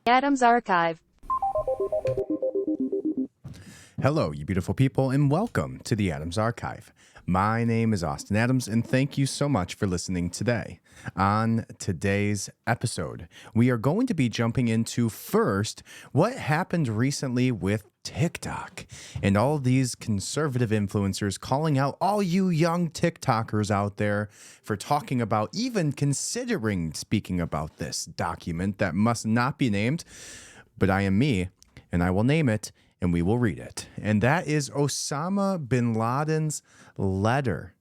Adams Archive. Hello, you beautiful people, and welcome to the Adams Archive. My name is Austin Adams, and thank you so much for listening today. On today's episode, we are going to be jumping into first what happened recently with TikTok and all these conservative influencers calling out all you young TikTokers out there for talking about, even considering speaking about this document that must not be named, but I am me, and I will name it, and we will read it. And that is Osama bin Laden's letter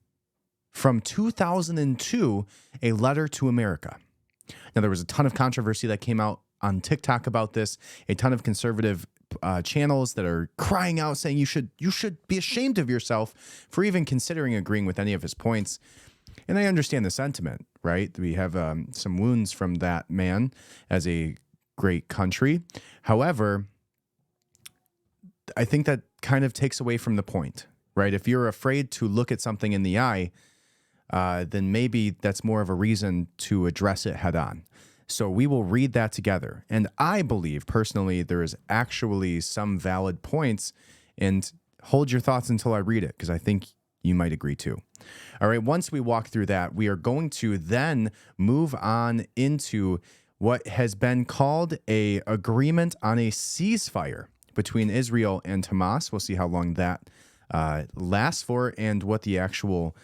from 2002, a letter to America. Now, there was a ton of controversy that came out on TikTok about this, a ton of conservative channels that are crying out saying you should be ashamed of yourself for even considering agreeing with any of his points. And I understand the sentiment, right? We have some wounds from that man as a great country. However, I think that kind of takes away from the point, right? If you're afraid to look at something in the eye, then maybe that's more of a reason to address it head on. So we will read that together. And I believe personally there is actually some valid points, and hold your thoughts until I read it, because I think you might agree too. All right, once we walk through that, we are going to then move on into what has been called an agreement on a ceasefire between Israel and Hamas. We'll see how long that lasts for and what the actual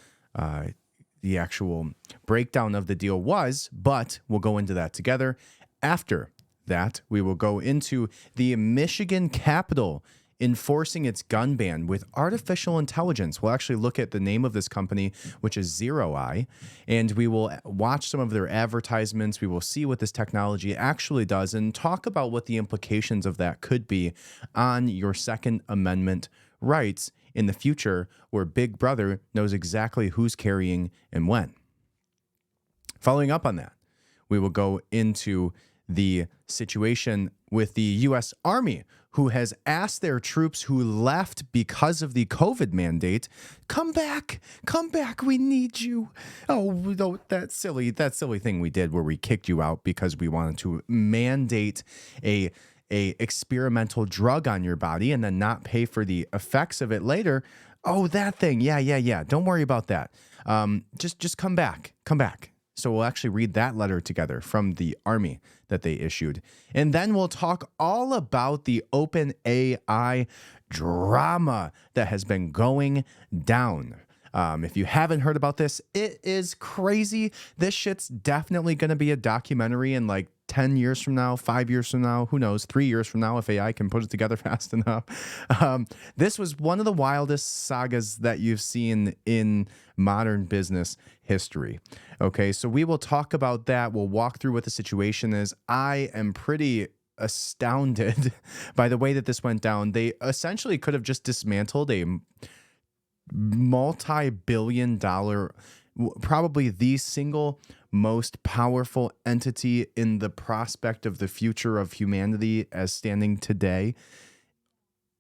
breakdown of the deal was, but we'll go into that together. After that, we will go into the Michigan Capitol enforcing its gun ban with artificial intelligence. We'll actually look at the name of this company, which is Zero-Eye, and we will watch some of their advertisements. We will see what this technology actually does and talk about what the implications of that could be on your Second Amendment rights in the future, where Big Brother knows exactly who's carrying and when. Following up on that, we will go into the situation with the U.S. Army, who has asked their troops who left because of the COVID mandate, come back, we need you. Oh, no, that silly thing we did where we kicked you out because we wanted to mandate a experimental drug on your body and then not pay for the effects of it later. Oh, that thing. Yeah. Don't worry about that. Just come back. So we'll actually read that letter together from the Army that they issued. And then we'll talk all about the OpenAI drama that has been going down. If you haven't heard about this, it is crazy. This shit's definitely going to be a documentary in like 10 years from now, 5 years from now, who knows, 3 years from now, if AI can put it together fast enough. This was one of the wildest sagas that you've seen in modern business history. Okay, so we will talk about that. We'll walk through what the situation is. I am pretty astounded by the way that this went down. They essentially could have just dismantled a multi-billion-dollar, probably the single most powerful entity in the prospect of the future of humanity as standing today,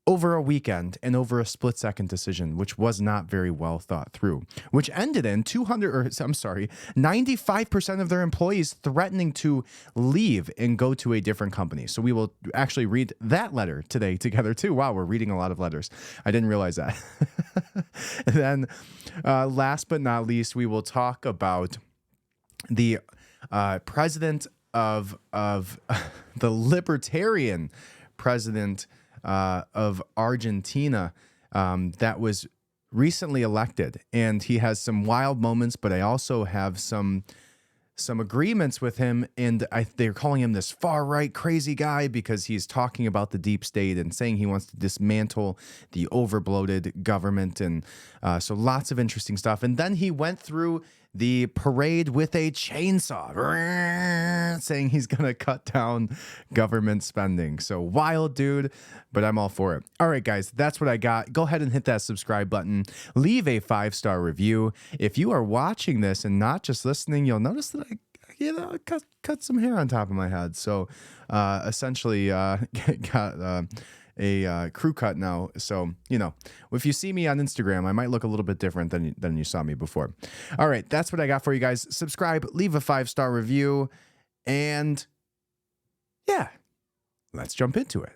over a weekend and over a split-second decision, which was not very well thought through, which ended in 95% of their employees threatening to leave and go to a different company. So we will actually read that letter today together too. Wow, we're reading a lot of letters. I didn't realize that. And then last but not least, we will talk about the president of the libertarian president of Argentina that was recently elected, and he has some wild moments, but I also have some agreements with him, and they're calling him this far-right crazy guy because he's talking about the deep state and saying he wants to dismantle the overbloated government, and so lots of interesting stuff. And then he went through the parade with a chainsaw, saying he's going to cut down government spending. So wild dude, but I'm all for it. All right, guys, that's what I got. Go ahead and hit that subscribe button. Leave a 5-star review. If you are watching this and not just listening, you'll notice that I cut some hair on top of my head. So essentially got a crew cut now. So, if you see me on Instagram, I might look a little bit different than you saw me before. All right, that's what I got for you guys. Subscribe, leave a 5-star review, and yeah, let's jump into it.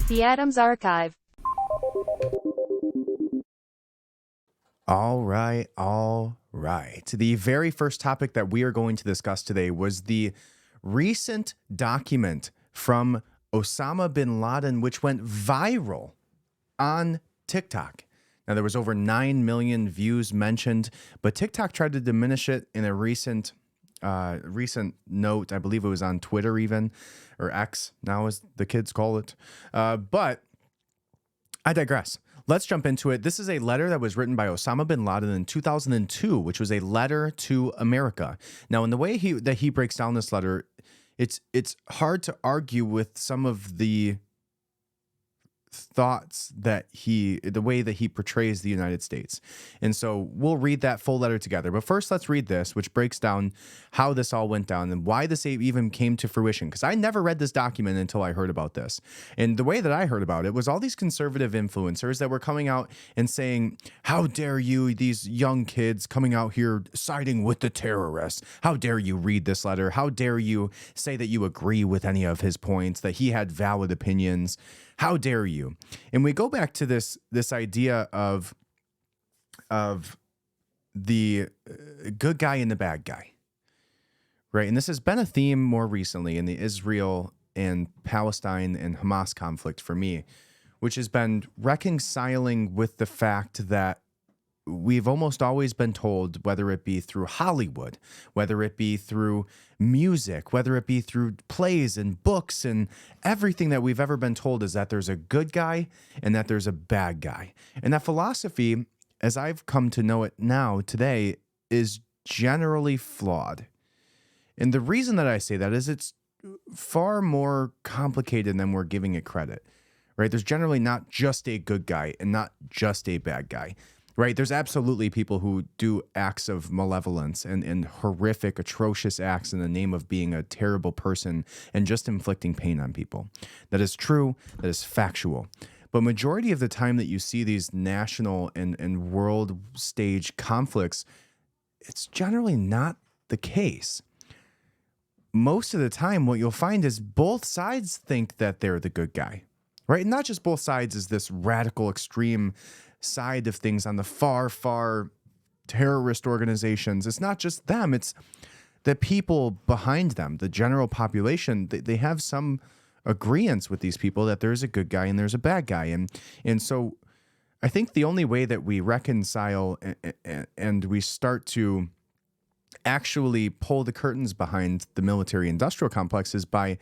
The Adams Archive. All right. The very first topic that we are going to discuss today was the recent document from Osama bin Laden, which went viral on TikTok. Now, there was over 9 million views mentioned, but TikTok tried to diminish it in a recent note. I believe it was on Twitter even, or X now as the kids call it. But I digress. Let's jump into it. This is a letter that was written by Osama bin Laden in 2002, which was a letter to America. Now, in the way he breaks down this letter, it's hard to argue with some of the thoughts that the way that he portrays the United States. And so we'll read that full letter together. But first, let's read this, which breaks down how this all went down and why this even came to fruition. Because I never read this document until I heard about this. And the way that I heard about it was all these conservative influencers that were coming out and saying, how dare you, these young kids coming out here siding with the terrorists. How dare you read this letter? How dare you say that you agree with any of his points, that he had valid opinions? How dare you? And we go back to this idea of the good guy and the bad guy, right? And this has been a theme more recently in the Israel and Palestine and Hamas conflict for me, which has been reconciling with the fact that we've almost always been told, whether it be through Hollywood, whether it be through music, whether it be through plays and books and everything that we've ever been told, is that there's a good guy and that there's a bad guy. And that philosophy, as I've come to know it now today, is generally flawed. And the reason that I say that is it's far more complicated than we're giving it credit, right? There's generally not just a good guy and not just a bad guy. Right. There's absolutely people who do acts of malevolence and horrific, atrocious acts in the name of being a terrible person and just inflicting pain on people. That is true. That is factual. But majority of the time that you see these national and world stage conflicts, it's generally not the case. Most of the time, what you'll find is both sides think that they're the good guy. Right. And not just both sides is this radical extreme side of things on the far terrorist organizations. It's not just them, it's the people behind them, the general population. They have some agreement with these people that there's a good guy and there's a bad guy. And so I think the only way that we reconcile and we start to actually pull the curtains behind the military industrial complex is by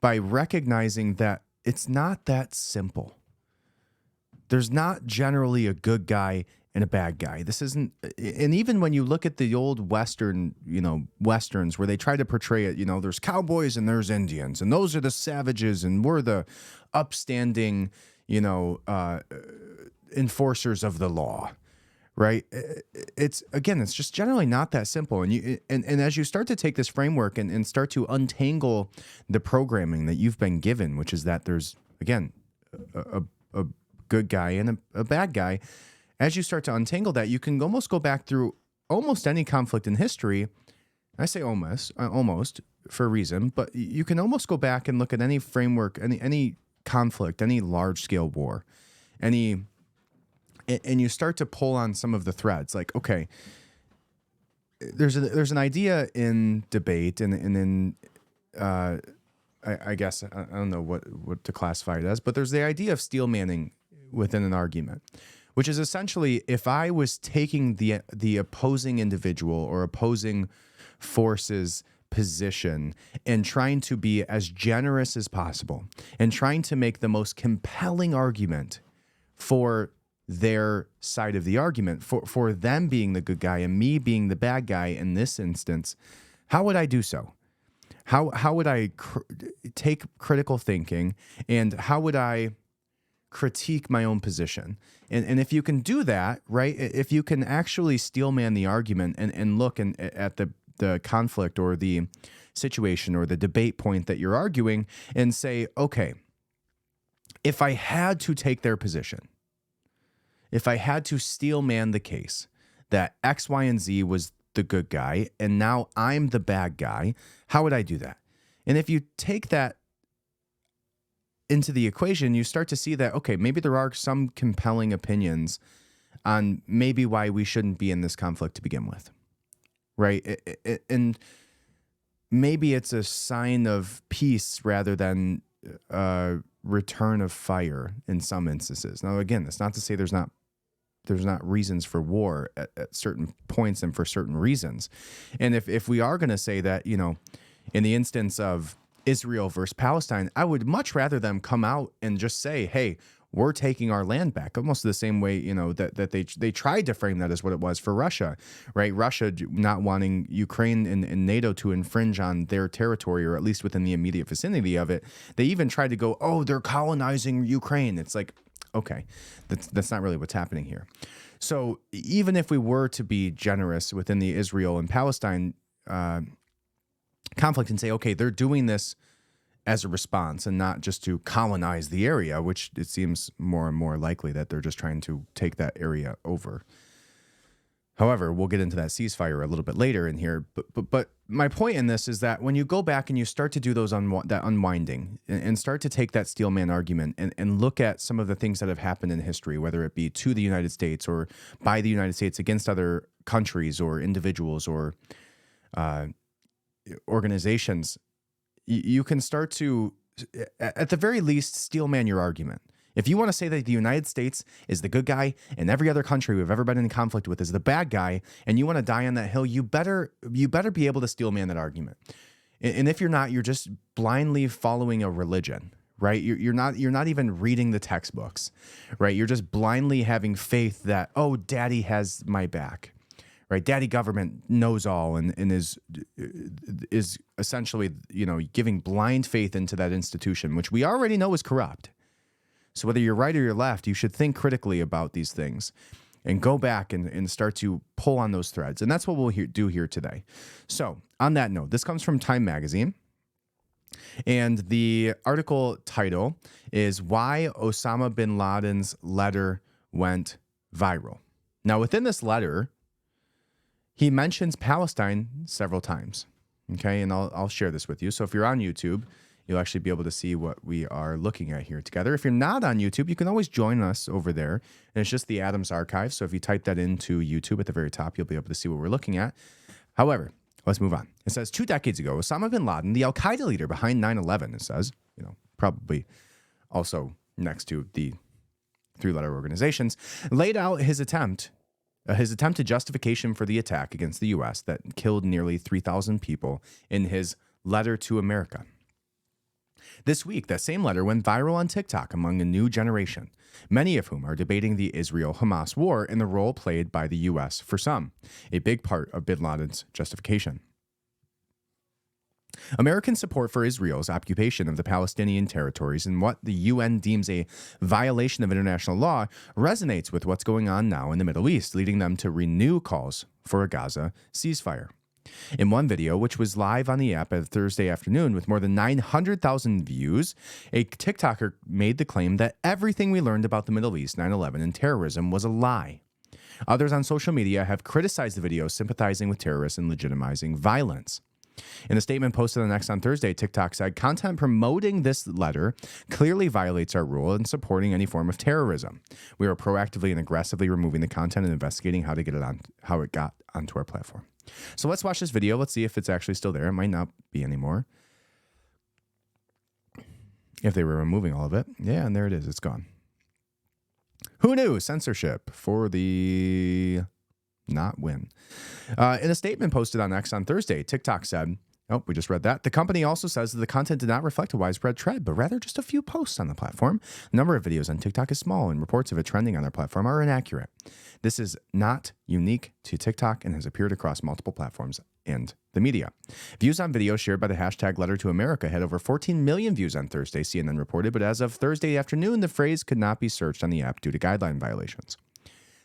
recognizing that it's not that simple. There's not generally a good guy and a bad guy. This isn't, and even when you look at the old Western, Westerns where they try to portray it, there's cowboys and there's Indians, and those are the savages, and we're the upstanding, enforcers of the law, right? It's just generally not that simple. And as you start to take this framework and start to untangle the programming that you've been given, which is that there's, again, a good guy and a bad guy, as you start to untangle that, you can almost go back through almost any conflict in history. I say almost for a reason, but you can almost go back and look at any framework, any conflict, any large-scale war, and you start to pull on some of the threads. Like, okay, there's an idea in debate and in I guess I don't know what to classify it as, but there's the idea of steel manning within an argument, which is essentially if I was taking the opposing individual or opposing force's position and trying to be as generous as possible and trying to make the most compelling argument for their side of the argument, for them being the good guy and me being the bad guy in this instance, how would I do so? How would I take critical thinking, and how would I critique my own position. And if you can do that, right, if you can actually steelman the argument and look at the conflict or the situation or the debate point that you're arguing and say, okay, if I had to take their position, if I had to steelman the case that X, Y, and Z was the good guy and now I'm the bad guy, how would I do that? And if you take that into the equation, you start to see that, okay, maybe there are some compelling opinions on maybe why we shouldn't be in this conflict to begin with, right? And maybe it's a sign of peace rather than return of fire in some instances. Now, again, that's not to say there's not reasons for war at certain points and for certain reasons. And if we are going to say that, you know, in the instance of Israel versus Palestine, I would much rather them come out and just say, hey, we're taking our land back, almost the same way, you know, that they tried to frame that as what it was for Russia, right? Russia not wanting Ukraine and NATO to infringe on their territory, or at least within the immediate vicinity of it. They even tried to go, oh, they're colonizing Ukraine. It's like, okay, that's not really what's happening here. So even if we were to be generous within the Israel and Palestine conflict and say, okay, they're doing this as a response and not just to colonize the area, which it seems more and more likely that they're just trying to take that area over. However, we'll get into that ceasefire a little bit later in here. But my point in this is that when you go back and you start to do that unwinding and start to take that steelman argument and look at some of the things that have happened in history, whether it be to the United States or by the United States against other countries or individuals or organizations, you can start to, at the very least, steelman your argument. If you want to say that the United States is the good guy and every other country we've ever been in conflict with is the bad guy, and you want to die on that hill, you better be able to steelman that argument. And if you're not, you're just blindly following a religion, right? You're not even reading the textbooks, right? You're just blindly having faith that, oh, daddy has my back. Right, daddy government knows all and is essentially, you know, giving blind faith into that institution, which we already know is corrupt. So whether you're right or you're left, you should think critically about these things and go back and start to pull on those threads. And that's what we'll do here today. So on that note, this comes from Time Magazine. And the article title is Why Osama bin Laden's Letter Went Viral. Now, within this letter, he mentions Palestine several times, okay? And I'll share this with you. So if you're on YouTube, you'll actually be able to see what we are looking at here together. If you're not on YouTube, you can always join us over there. And it's just the Adams Archive. So if you type that into YouTube at the very top, you'll be able to see what we're looking at. However, let's move on. It says 2 decades ago, Osama bin Laden, the Al-Qaeda leader behind 9/11, it says, you know, probably also next to the three-letter organizations, laid out his attempted justification for the attack against the U.S. that killed nearly 3,000 people in his letter to America. This week, that same letter went viral on TikTok among a new generation, many of whom are debating the Israel-Hamas war and the role played by the U.S. for some, a big part of bin Laden's justification. American support for Israel's occupation of the Palestinian territories and what the UN deems a violation of international law resonates with what's going on now in the Middle East, leading them to renew calls for a Gaza ceasefire. In one video, which was live on the app at Thursday afternoon with more than 900,000 views, a TikToker made the claim that everything we learned about the Middle East, 9/11, and terrorism was a lie. Others on social media have criticized the video, sympathizing with terrorists and legitimizing violence. In a statement posted on X on Thursday, TikTok said, content promoting this letter clearly violates our rule in supporting any form of terrorism. We are proactively and aggressively removing the content and investigating how it got onto our platform. So let's watch this video. Let's see if it's actually still there. It might not be anymore. If they were removing all of it. Yeah, and there it is. It's gone. Who knew? Censorship for the not win. In a statement posted on X on Thursday, TikTok said, oh, we just read that. The company also says that the content did not reflect a widespread trend, but rather just a few posts on the platform. The number of videos on TikTok is small, and reports of it trending on their platform are inaccurate. This is not unique to TikTok and has appeared across multiple platforms and the media. Views on videos shared by the hashtag Letter to America had over 14 million views on Thursday, CNN reported, but as of Thursday afternoon, the phrase could not be searched on the app due to guideline violations.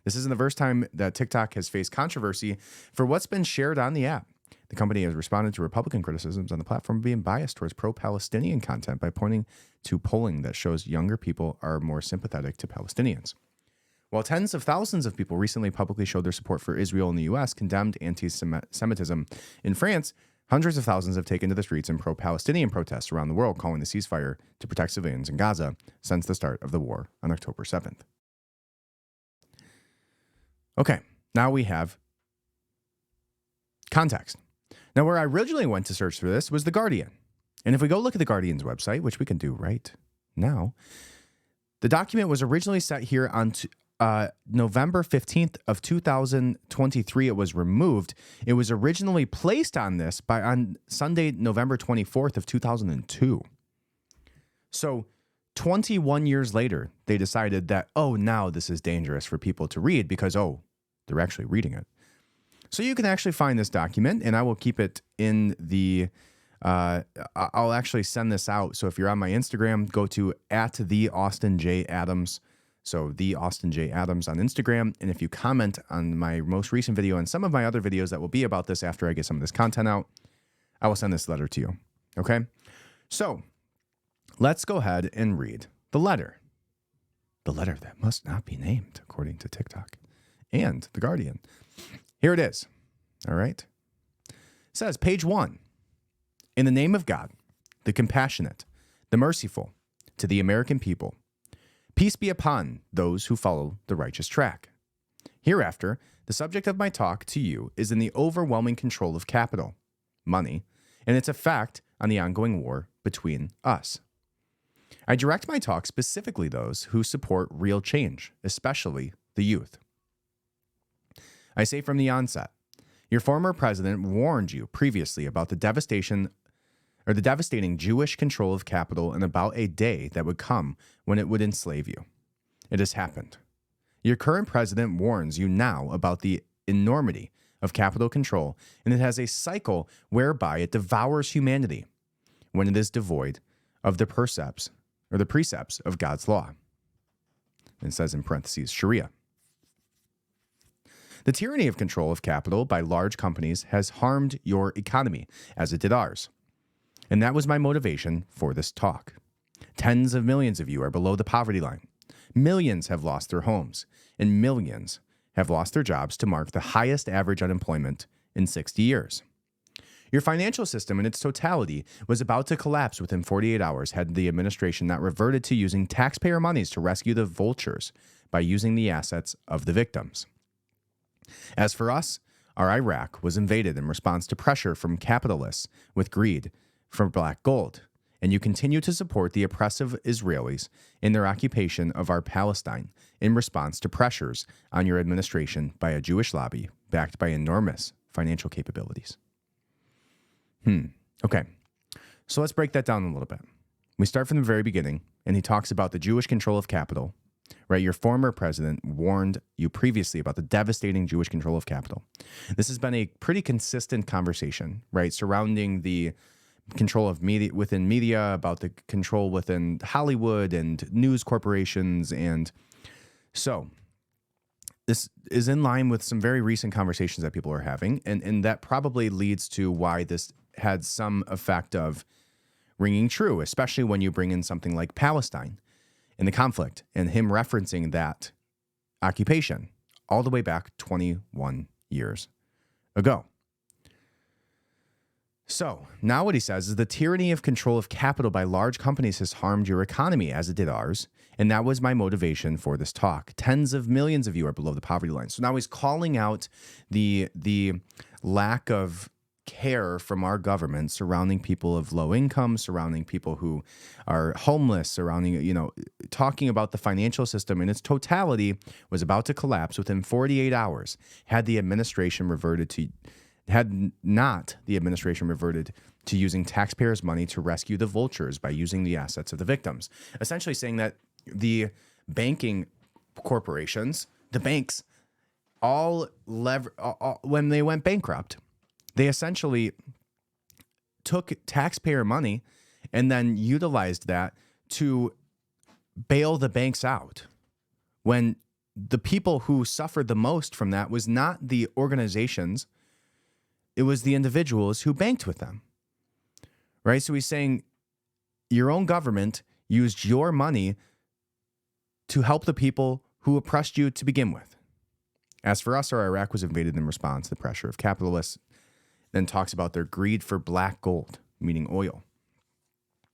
This isn't the first time that TikTok has faced controversy for what's been shared on the app. The company has responded to Republican criticisms on the platform being biased towards pro-Palestinian content by pointing to polling that shows younger people are more sympathetic to Palestinians. While tens of thousands of people recently publicly showed their support for Israel in the U.S., condemned anti-Semitism in France, hundreds of thousands have taken to the streets in pro-Palestinian protests around the world, calling the ceasefire to protect civilians in Gaza since the start of the war on October 7th. Okay, now we have context. Now, where I originally went to search for this was The Guardian. And if we go look at The Guardian's website, which we can do right now, the document was originally set here on November 15th of 2023. It was removed. It was originally placed on this on Sunday, November 24th of 2002. So 21 years later, they decided that, now this is dangerous for people to read because, they're actually reading it. So you can actually find this document, and I will keep it in the, I'll actually send this out. So if you're on my Instagram, go to @TheAustinJAdams. So the Austin J. Adams on Instagram. And if you comment on my most recent video and some of my other videos that will be about this after I get some of this content out, I will send this letter to you. Okay? So let's go ahead and read the letter. The letter that must not be named, according to TikTok and The Guardian. Here it is. All right. It says, page 1. In the name of God, the compassionate, the merciful, to the American people, peace be upon those who follow the righteous track. Hereafter, the subject of my talk to you is in the overwhelming control of capital, money, and its effect on the ongoing war between us. I direct my talk specifically those who support real change, especially the youth. I say from the onset, your former president warned you previously about the devastating Jewish control of capital and about a day that would come when it would enslave you. It has happened. Your current president warns you now about the enormity of capital control, and it has a cycle whereby it devours humanity when it is devoid of the precepts of God's law. And it says in parentheses, Sharia. The tyranny of control of capital by large companies has harmed your economy, as it did ours. And that was my motivation for this talk. Tens of millions of you are below the poverty line. Millions have lost their homes, and millions have lost their jobs to mark the highest average unemployment in 60 years. Your financial system in its totality was about to collapse within 48 hours had the administration not reverted to using taxpayer monies to rescue the vultures by using the assets of the victims. As for us, our Iraq was invaded in response to pressure from capitalists with greed for black gold, and you continue to support the oppressive Israelis in their occupation of our Palestine in response to pressures on your administration by a Jewish lobby backed by enormous financial capabilities. Okay, so let's break that down a little bit. We start from the very beginning, and he talks about the Jewish control of capital, right? Your former president warned you previously about the devastating Jewish control of capital. This has been a pretty consistent conversation, right, surrounding the control of media within media, about the control within Hollywood and news corporations. And so this is in line with some very recent conversations that people are having. And that probably leads to why this had some effect of ringing true, especially when you bring in something like Palestine and the conflict and him referencing that occupation all the way back 21 years ago. So now what he says is the tyranny of control of capital by large companies has harmed your economy as it did ours. And that was my motivation for this talk. Tens of millions of you are below the poverty line. So now he's calling out the lack of care from our government surrounding people of low income, surrounding people who are homeless, surrounding, talking about the financial system in its totality was about to collapse within 48 hours had the administration reverted to using taxpayers' money to rescue the vultures by using the assets of the victims. Essentially saying that the banking corporations, the banks, when they went bankrupt, They essentially took taxpayer money and then utilized that to bail the banks out, when the people who suffered the most from that was not the organizations, it was the individuals who banked with them, right? So he's saying your own government used your money to help the people who oppressed you to begin with. As for us, our Iraq was invaded in response to the pressure of capitalists, then talks about their greed for black gold, meaning oil.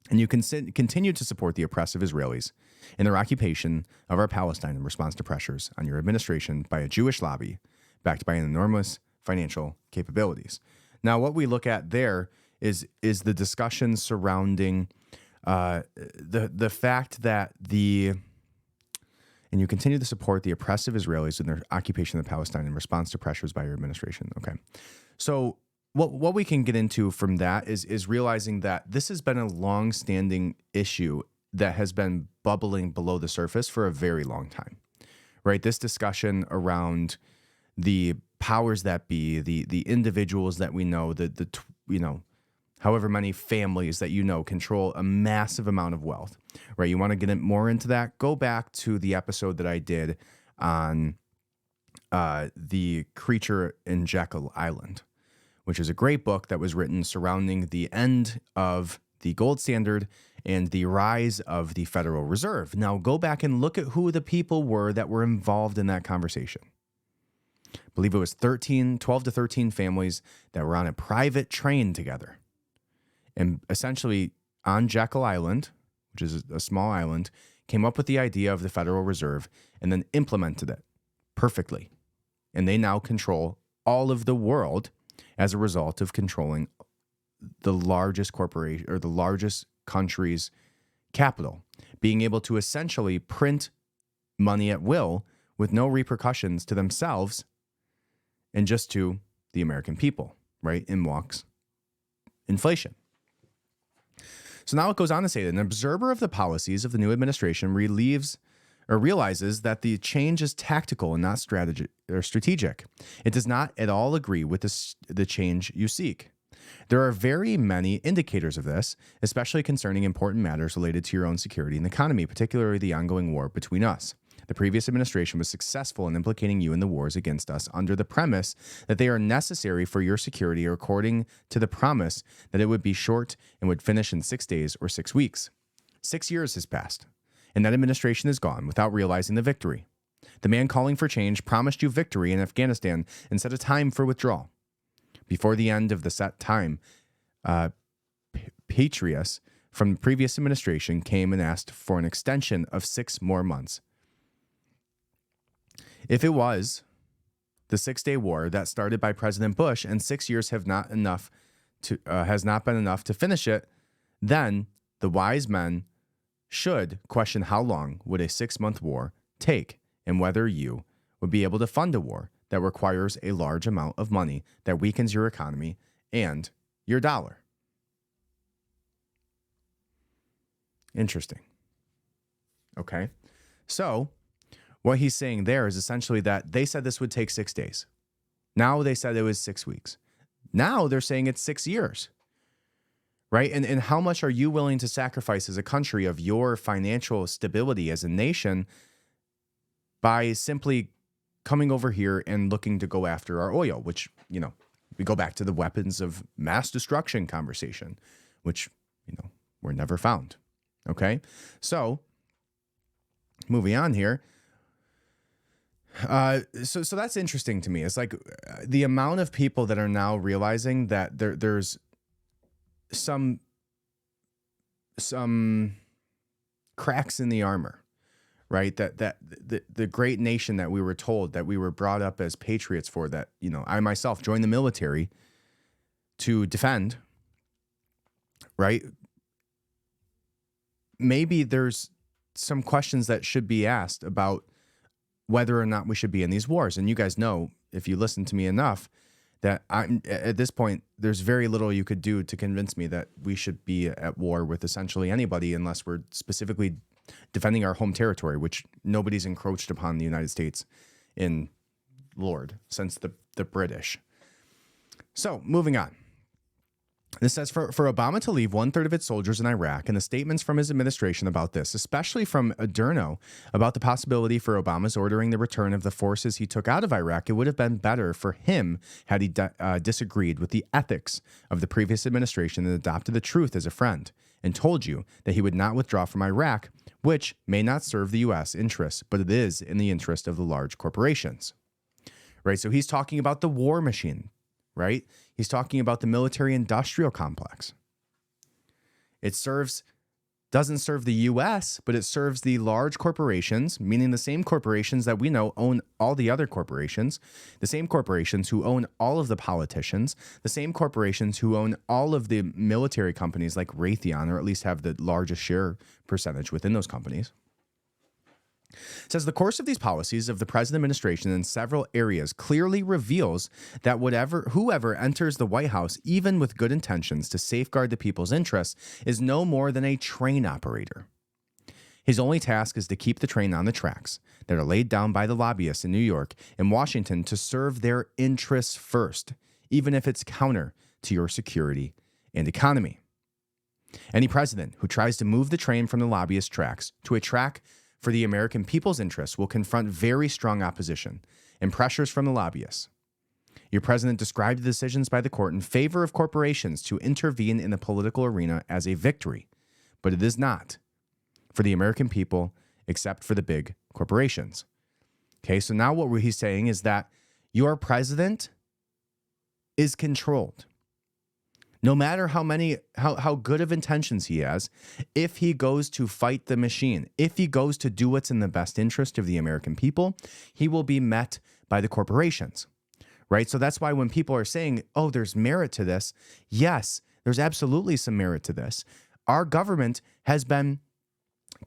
And you can continue to support the oppressive Israelis in their occupation of our Palestine in response to pressures on your administration by a Jewish lobby backed by enormous financial capabilities. Now, what we look at there is the discussion surrounding the fact that and you continue to support the oppressive Israelis in their occupation of Palestine in response to pressures by your administration. Okay, so what we can get into from that is realizing that this has been a long-standing issue that has been bubbling below the surface for a very long time, right? This discussion around the powers that be, the individuals that we know, however many families that control a massive amount of wealth, right? You want to get more into that? Go back to the episode that I did on the Creature in Jekyll Island, which is a great book that was written surrounding the end of the gold standard and the rise of the Federal Reserve. Now, go back and look at who the people were that were involved in that conversation. I believe it was 12 to 13 families that were on a private train together. And essentially, on Jekyll Island, which is a small island, came up with the idea of the Federal Reserve and then implemented it perfectly. And they now control all of the world as a result of controlling the largest corporation or the largest country's capital, being able to essentially print money at will with no repercussions to themselves and just to the American people, right? In walks inflation. So now it goes on to say that an observer of the policies of the new administration realizes that the change is tactical and not strategic. It does not at all agree with the change you seek. There are very many indicators of this, especially concerning important matters related to your own security and economy, particularly the ongoing war between us. The previous administration was successful in implicating you in the wars against us under the premise that they are necessary for your security, or according to the promise that it would be short and would finish in 6 days or 6 weeks. 6 years has passed, and that administration is gone without realizing the victory. The man calling for change promised you victory in Afghanistan and set a time for withdrawal. Before the end of the set time, Patriots from the previous administration came and asked for an extension of 6 more months. If it was the 6-day war that started by President Bush and 6 years has not been enough to finish it, then the wise men should question how long would a 6-month war take and whether you would be able to fund a war that requires a large amount of money that weakens your economy and your dollar. Interesting. Okay. So what he's saying there is essentially that they said this would take 6 days. Now they said it was 6 weeks. Now they're saying it's 6 years. Right? And how much are you willing to sacrifice as a country of your financial stability as a nation by simply coming over here and looking to go after our oil, which, we go back to the weapons of mass destruction conversation, which, were never found. Okay? So, moving on here. So that's interesting to me. It's like the amount of people that are now realizing that there's some cracks in the armor, right? That the great nation that we were told, that we were brought up as patriots for, that, I myself joined the military to defend, right? Maybe there's some questions that should be asked about whether or not we should be in these wars. And you guys know, if you listen to me enough, that at this point, there's very little you could do to convince me that we should be at war with essentially anybody unless we're specifically defending our home territory, which nobody's encroached upon the United States in Lord since the British. So moving on. This says for Obama to leave 1/3 of its soldiers in Iraq, and the statements from his administration about this, especially from Adorno about the possibility for Obama's ordering the return of the forces he took out of Iraq, it would have been better for him had he disagreed with the ethics of the previous administration and adopted the truth as a friend and told you that he would not withdraw from Iraq, which may not serve the U.S. interests, but it is in the interest of the large corporations. Right? So he's talking about the war machine. Right? He's talking about the military-industrial complex. It doesn't serve the U.S., but it serves the large corporations, meaning the same corporations that we know own all the other corporations, the same corporations who own all of the politicians, the same corporations who own all of the military companies like Raytheon, or at least have the largest share percentage within those companies. It says the course of these policies of the present administration in several areas clearly reveals that whoever enters the White House, even with good intentions to safeguard the people's interests, is no more than a train operator. His only task is to keep the train on the tracks that are laid down by the lobbyists in New York and Washington to serve their interests first, even if it's counter to your security and economy. Any president who tries to move the train from the lobbyist tracks to a track for the American people's interests will confront very strong opposition and pressures from the lobbyists. Your president described the decisions by the court in favor of corporations to intervene in the political arena as a victory, but it is not for the American people except for the big corporations. Okay, so now what he's saying is that your president is controlled. No matter how good of intentions he has, if he goes to fight the machine, if he goes to do what's in the best interest of the American people, he will be met by the corporations, right? So that's why when people are saying, oh, there's merit to this, yes, there's absolutely some merit to this. Our government has been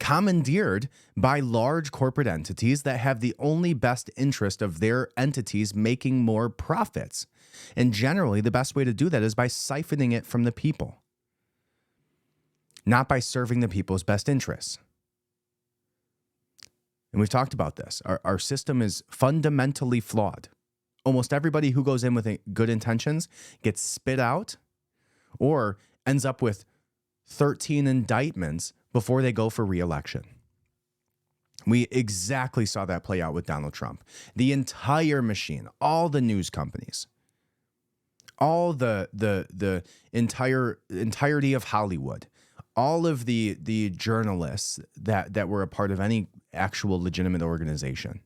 commandeered by large corporate entities that have the only best interest of their entities making more profits. And generally, the best way to do that is by siphoning it from the people, not by serving the people's best interests. And we've talked about this. Our system is fundamentally flawed. Almost everybody who goes in with good intentions gets spit out or ends up with 13 indictments before they go for re-election. We exactly saw that play out with Donald Trump. The entire machine, all the news companies, all the entirety of Hollywood, all of the journalists that were a part of any actual legitimate organization,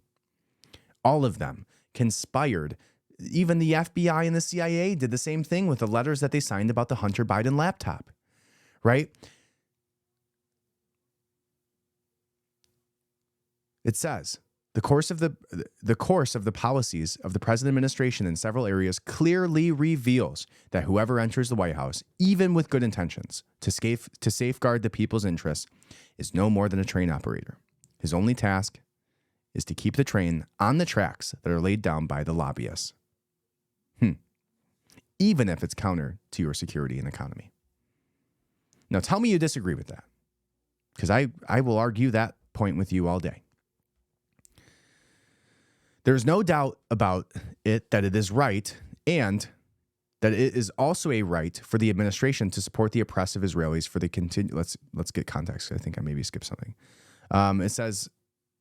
all of them conspired. Even the FBI and the CIA did the same thing with the letters that they signed about the Hunter Biden laptop, right? It says, the course of the policies of the present administration in several areas clearly reveals that whoever enters the White House, even with good intentions, to safeguard the people's interests, is no more than a train operator. His only task is to keep the train on the tracks that are laid down by the lobbyists. Even if it's counter to your security and economy. Now tell me you disagree with that, because I will argue that point with you all day. There's no doubt about it that it is right, and that it is also a right for the administration to support the oppressive Israelis for the let's get context. I think I maybe skipped something. It says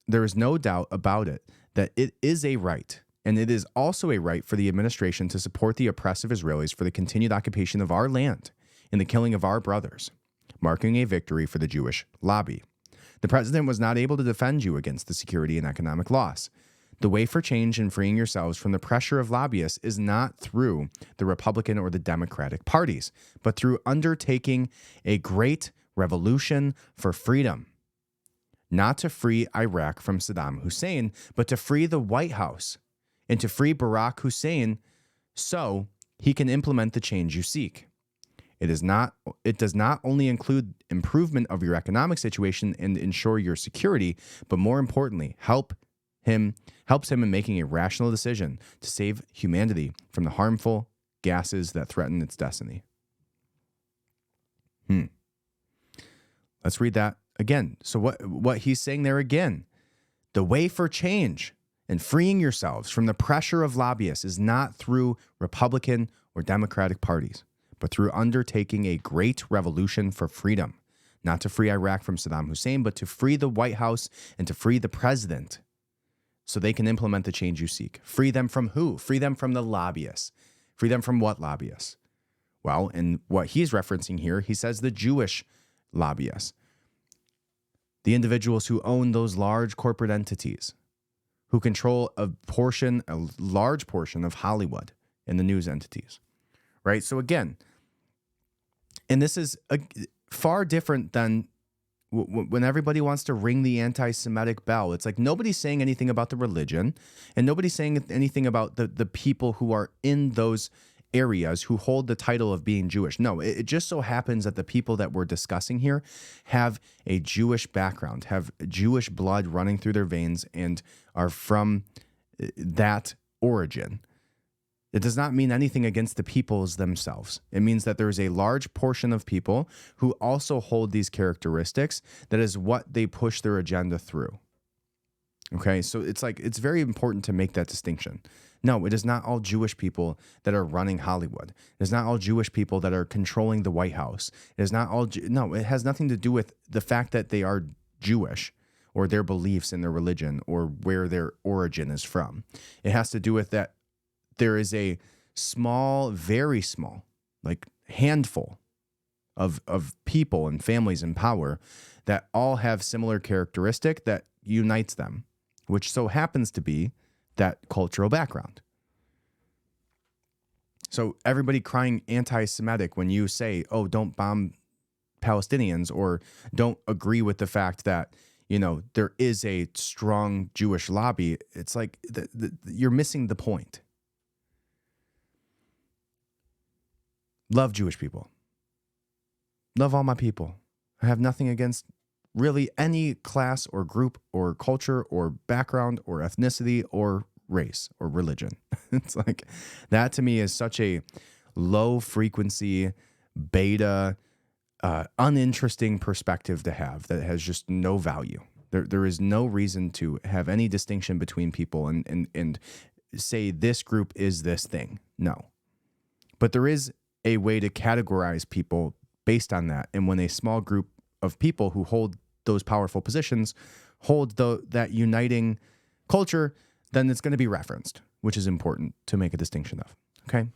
there is no doubt about it that it is a right, and it is also a right for the administration to support the oppressive Israelis for the continued occupation of our land and the killing of our brothers, marking a victory for the Jewish lobby. The president was not able to defend you against the security and economic loss. The way for change and freeing yourselves from the pressure of lobbyists is not through the Republican or the Democratic parties, but through undertaking a great revolution for freedom. Not to free Iraq from Saddam Hussein, but to free the White House and to free Barack Hussein so he can implement the change you seek. It does not only include improvement of your economic situation and ensure your security, but more importantly, helps him in making a rational decision to save humanity from the harmful gases that threaten its destiny. Let's read that again. So what he's saying there again, the way for change and freeing yourselves from the pressure of lobbyists is not through Republican or Democratic parties, but through undertaking a great revolution for freedom, not to free Iraq from Saddam Hussein, but to free the White House and to free the president so they can implement the change you seek. Free them from who? Free them from the lobbyists. Free them from what lobbyists? Well, and what he's referencing here, he says the Jewish lobbyists, the individuals who own those large corporate entities, who control a large portion of Hollywood and the news entities, right? So again, and this is far different than when everybody wants to ring the anti-Semitic bell. It's like nobody's saying anything about the religion, and nobody's saying anything about the people who are in those areas who hold the title of being Jewish. No, it just so happens that the people that we're discussing here have a Jewish background, have Jewish blood running through their veins, and are from that origin. It does not mean anything against the peoples themselves. It means that there is a large portion of people who also hold these characteristics. That is what they push their agenda through. Okay, so it's very important to make that distinction. No, it is not all Jewish people that are running Hollywood. It is not all Jewish people that are controlling the White House. It is not all. No, it has nothing to do with the fact that they are Jewish or their beliefs in their religion or where their origin is from. It has to do with that. There is a small, very small, like handful of people and families in power that all have similar characteristic that unites them, which so happens to be that cultural background. So everybody crying anti-Semitic when you say, oh, don't bomb Palestinians, or don't agree with the fact that, there is a strong Jewish lobby, it's like you're missing the point. Love Jewish people. Love all my people. I have nothing against really any class or group or culture or background or ethnicity or race or religion. It's like that to me is such a low frequency, beta, uninteresting perspective to have that has just no value. There is no reason to have any distinction between people and say this group is this thing. No. But there is a way to categorize people based on that. And when a small group of people who hold those powerful positions hold that uniting culture, then it's going to be referenced, which is important to make a distinction of. Okay?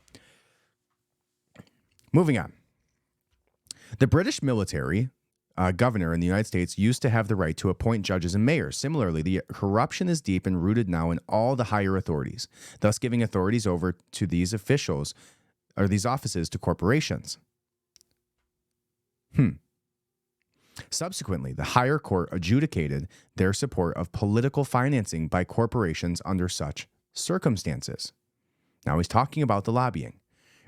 Moving on. The British military governor in the United States used to have the right to appoint judges and mayors. Similarly, the corruption is deep and rooted now in all the higher authorities, thus giving authorities over to these officials or these offices to corporations. Subsequently, the higher court adjudicated their support of political financing by corporations under such circumstances. Now he's talking about the lobbying.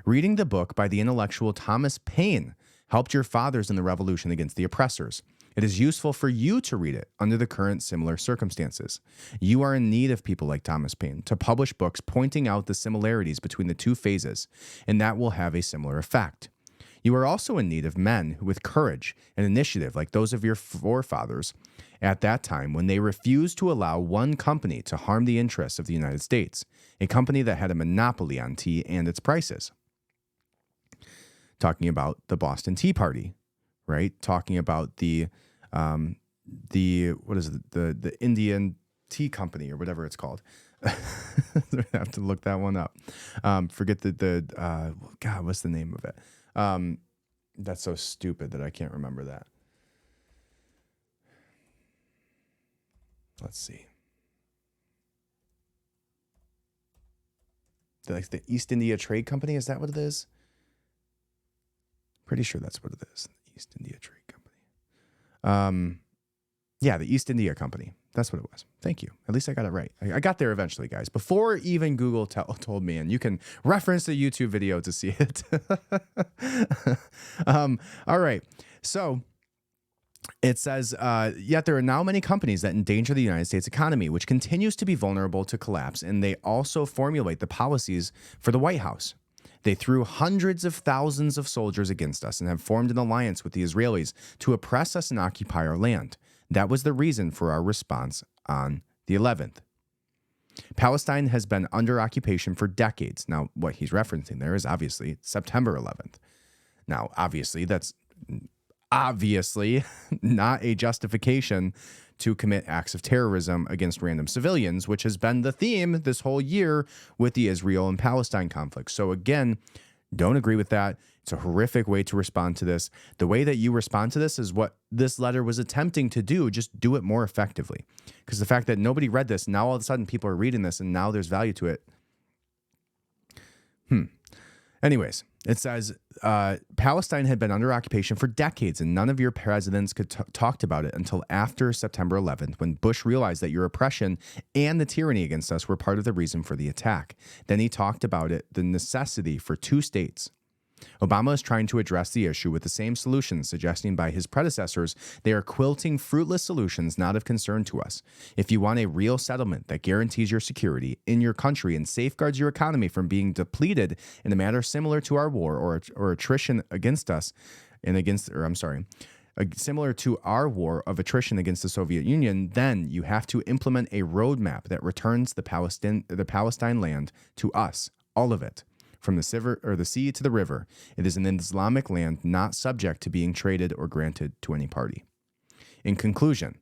Reading the book by the intellectual Thomas Paine helped your fathers in the revolution against the oppressors. It is useful for you to read it under the current similar circumstances. You are in need of people like Thomas Paine to publish books pointing out the similarities between the two phases, and that will have a similar effect. You are also in need of men with courage and initiative like those of your forefathers at that time when they refused to allow one company to harm the interests of the United States, a company that had a monopoly on tea and its prices. Talking about the Boston Tea Party, right? Talking about the Indian Tea Company or whatever it's called. I have to look that one up. Forget God, what's the name of it? That's so stupid that I can't remember that. Let's see. The East India Trade Company, is that what it is? Pretty sure that's what it is. East India Trade Company. Yeah, the East India Company. That's what it was. Thank you. At least I got it right. I got there eventually, guys. Before even Google told me, and you can reference the YouTube video to see it. All right. So it says, yet there are now many companies that endanger the United States economy, which continues to be vulnerable to collapse, and they also formulate the policies for the White House. They threw hundreds of thousands of soldiers against us and have formed an alliance with the Israelis to oppress us and occupy our land. That was the reason for our response on the 11th. Palestine has been under occupation for decades. Now, what he's referencing there is obviously September 11th. Now, obviously, that's obviously not a justification to commit acts of terrorism against random civilians, which has been the theme this whole year with the Israel and Palestine conflict. So again, don't agree with that. It's a horrific way to respond to this. The way that you respond to this is what this letter was attempting to do. Just do it more effectively. Because the fact that nobody read this, now all of a sudden people are reading this and now there's value to it. Anyways, it says Palestine had been under occupation for decades and none of your presidents could talked about it until after September 11th, when Bush realized that your oppression and the tyranny against us were part of the reason for the attack. Then he talked about it, the necessity for two states. Obama is trying to address the issue with the same solutions, suggesting by his predecessors they are quilting fruitless solutions not of concern to us. If you want a real settlement that guarantees your security in your country and safeguards your economy from being depleted in a manner similar to our war or attrition against us similar to our war of attrition against the Soviet Union, then you have to implement a roadmap that returns the Palestine land to us, all of it. From the sea to the river, it is an Islamic land not subject to being traded or granted to any party. In conclusion,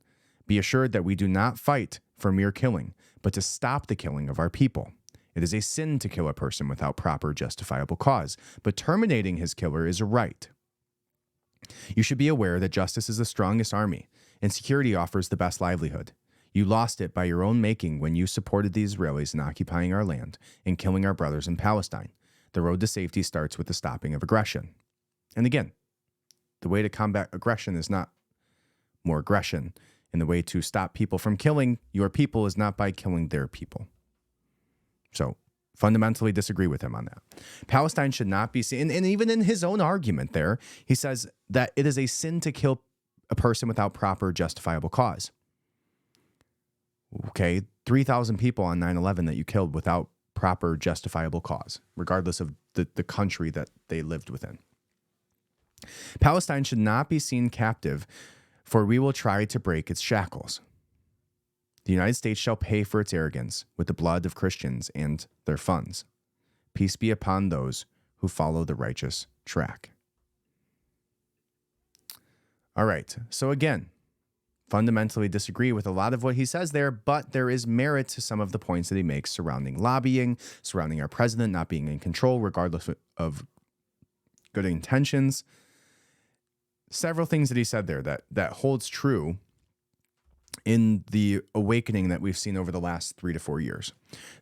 be assured that we do not fight for mere killing, but to stop the killing of our people. It is a sin to kill a person without proper justifiable cause, but terminating his killer is a right. You should be aware that justice is the strongest army, and security offers the best livelihood. You lost it by your own making when you supported the Israelis in occupying our land and killing our brothers in Palestine. The road to safety starts with the stopping of aggression. And again, the way to combat aggression is not more aggression. And the way to stop people from killing your people is not by killing their people. So fundamentally disagree with him on that. Palestine should not be seen, and even in his own argument there, he says that it is a sin to kill a person without proper justifiable cause. Okay, 3,000 people on 9/11 that you killed without proper justifiable cause, regardless of the country that they lived within. Palestine should not be seen captive, for we will try to break its shackles. The United States shall pay for its arrogance with the blood of Christians and their funds. Peace be upon those who follow the righteous track. All right, so again, fundamentally disagree with a lot of what he says there, but there is merit to some of the points that he makes surrounding lobbying, surrounding our president not being in control, regardless of good intentions. Several things that he said there that holds true in the awakening that we've seen over the last 3 to 4 years.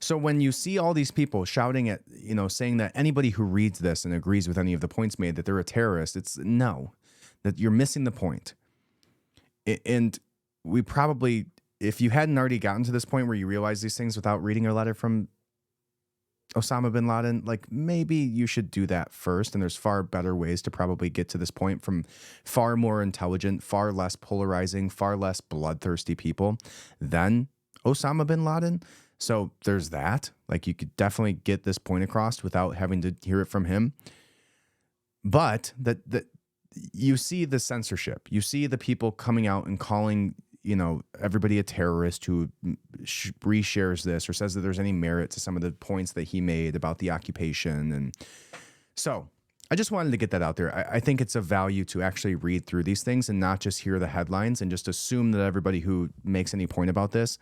So when you see all these people shouting at, saying that anybody who reads this and agrees with any of the points made, that they're a terrorist, it's no, that you're missing the point. And we probably, if you hadn't already gotten to this point where you realize these things without reading a letter from Osama bin Laden, like maybe you should do that first. And there's far better ways to probably get to this point from far more intelligent, far less polarizing, far less bloodthirsty people than Osama bin Laden. So there's that. Like you could definitely get this point across without having to hear it from him. But that you see the censorship. You see the people coming out and calling, everybody a terrorist who reshares this or says that there's any merit to some of the points that he made about the occupation. And so I just wanted to get that out there. I think it's of value to actually read through these things and not just hear the headlines and just assume that everybody who makes any point about this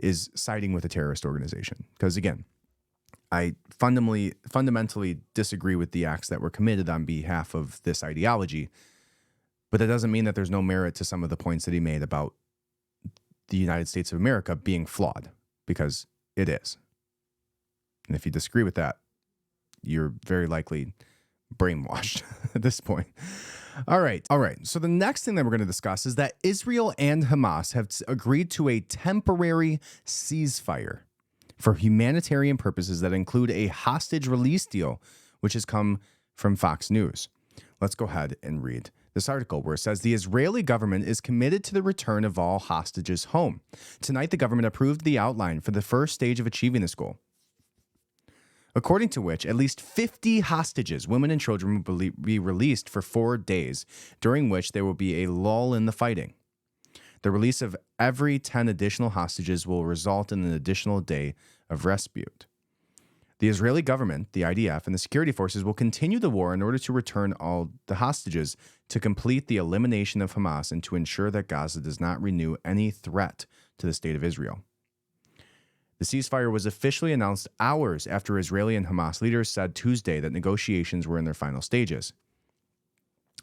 is siding with a terrorist organization. Because again, I fundamentally disagree with the acts that were committed on behalf of this ideology, but that doesn't mean that there's no merit to some of the points that he made about the United States of America being flawed, because it is. And if you disagree with that, you're very likely brainwashed at this point. All right. So the next thing that we're going to discuss is that Israel and Hamas have agreed to a temporary ceasefire for humanitarian purposes that include a hostage release deal, which has come from Fox News. Let's go ahead and read this article where it says the Israeli government is committed to the return of all hostages home. Tonight, the government approved the outline for the first stage of achieving this goal, according to which at least 50 hostages, women and children, will be released for 4 days, during which there will be a lull in the fighting. The release of every 10 additional hostages will result in an additional day of respite. The Israeli government, the IDF, and the security forces will continue the war in order to return all the hostages, to complete the elimination of Hamas, and to ensure that Gaza does not renew any threat to the state of Israel. The ceasefire was officially announced hours after Israeli and Hamas leaders said Tuesday that negotiations were in their final stages.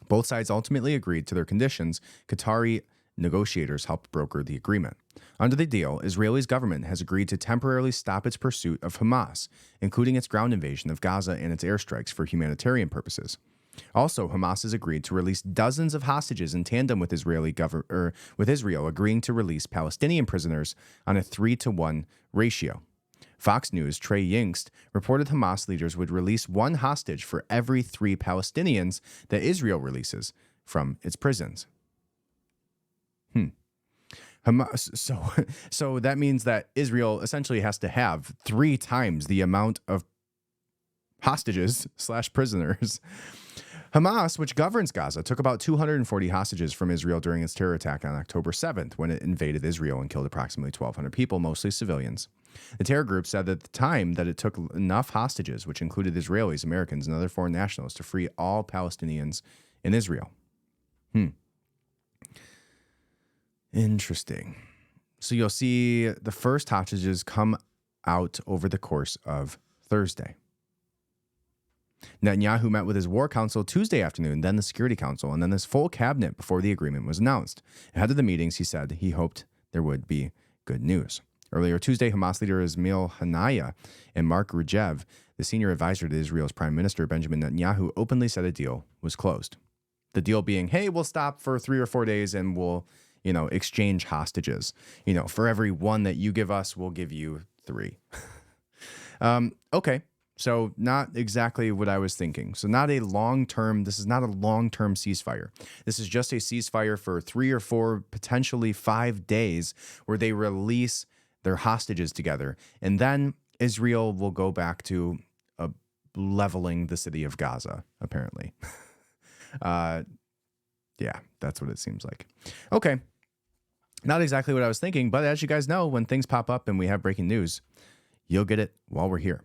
Both sides ultimately agreed to their conditions. Qatari negotiators helped broker the agreement. Under the deal, Israel's government has agreed to temporarily stop its pursuit of Hamas, including its ground invasion of Gaza and its airstrikes for humanitarian purposes. Also, Hamas has agreed to release dozens of hostages in tandem with Israel agreeing to release Palestinian prisoners on a 3-to-1 ratio. Fox News' Trey Yingst reported Hamas leaders would release one hostage for every 3 Palestinians that Israel releases from its prisons. So that means that Israel essentially has to have 3 times the amount of hostages / prisoners. Hamas, which governs Gaza, took about 240 hostages from Israel during its terror attack on October 7th, when it invaded Israel and killed approximately 1,200 people, mostly civilians. The terror group said at the time that it took enough hostages, which included Israelis, Americans, and other foreign nationals, to free all Palestinians in Israel. Interesting. So you'll see the first hostages come out over the course of Thursday. Netanyahu met with his war council Tuesday afternoon, then the Security Council, and then his full cabinet before the agreement was announced. Ahead of the meetings, he said he hoped there would be good news. Earlier Tuesday, Hamas leader Ismail Haniyeh and Mark Rujev, the senior advisor to Israel's Prime Minister Benjamin Netanyahu, openly said a deal was closed. The deal being, hey, we'll stop for 3 or 4 days and we'll exchange hostages. For every 1 that you give us, we'll give you 3. Okay. So not exactly what I was thinking. So this is not a long-term ceasefire. This is just a ceasefire for 3 or 4, potentially 5 days where they release their hostages together. And then Israel will go back to leveling the city of Gaza, apparently. Yeah, that's what it seems like. Okay. Not exactly what I was thinking, but as you guys know, when things pop up and we have breaking news, you'll get it while we're here.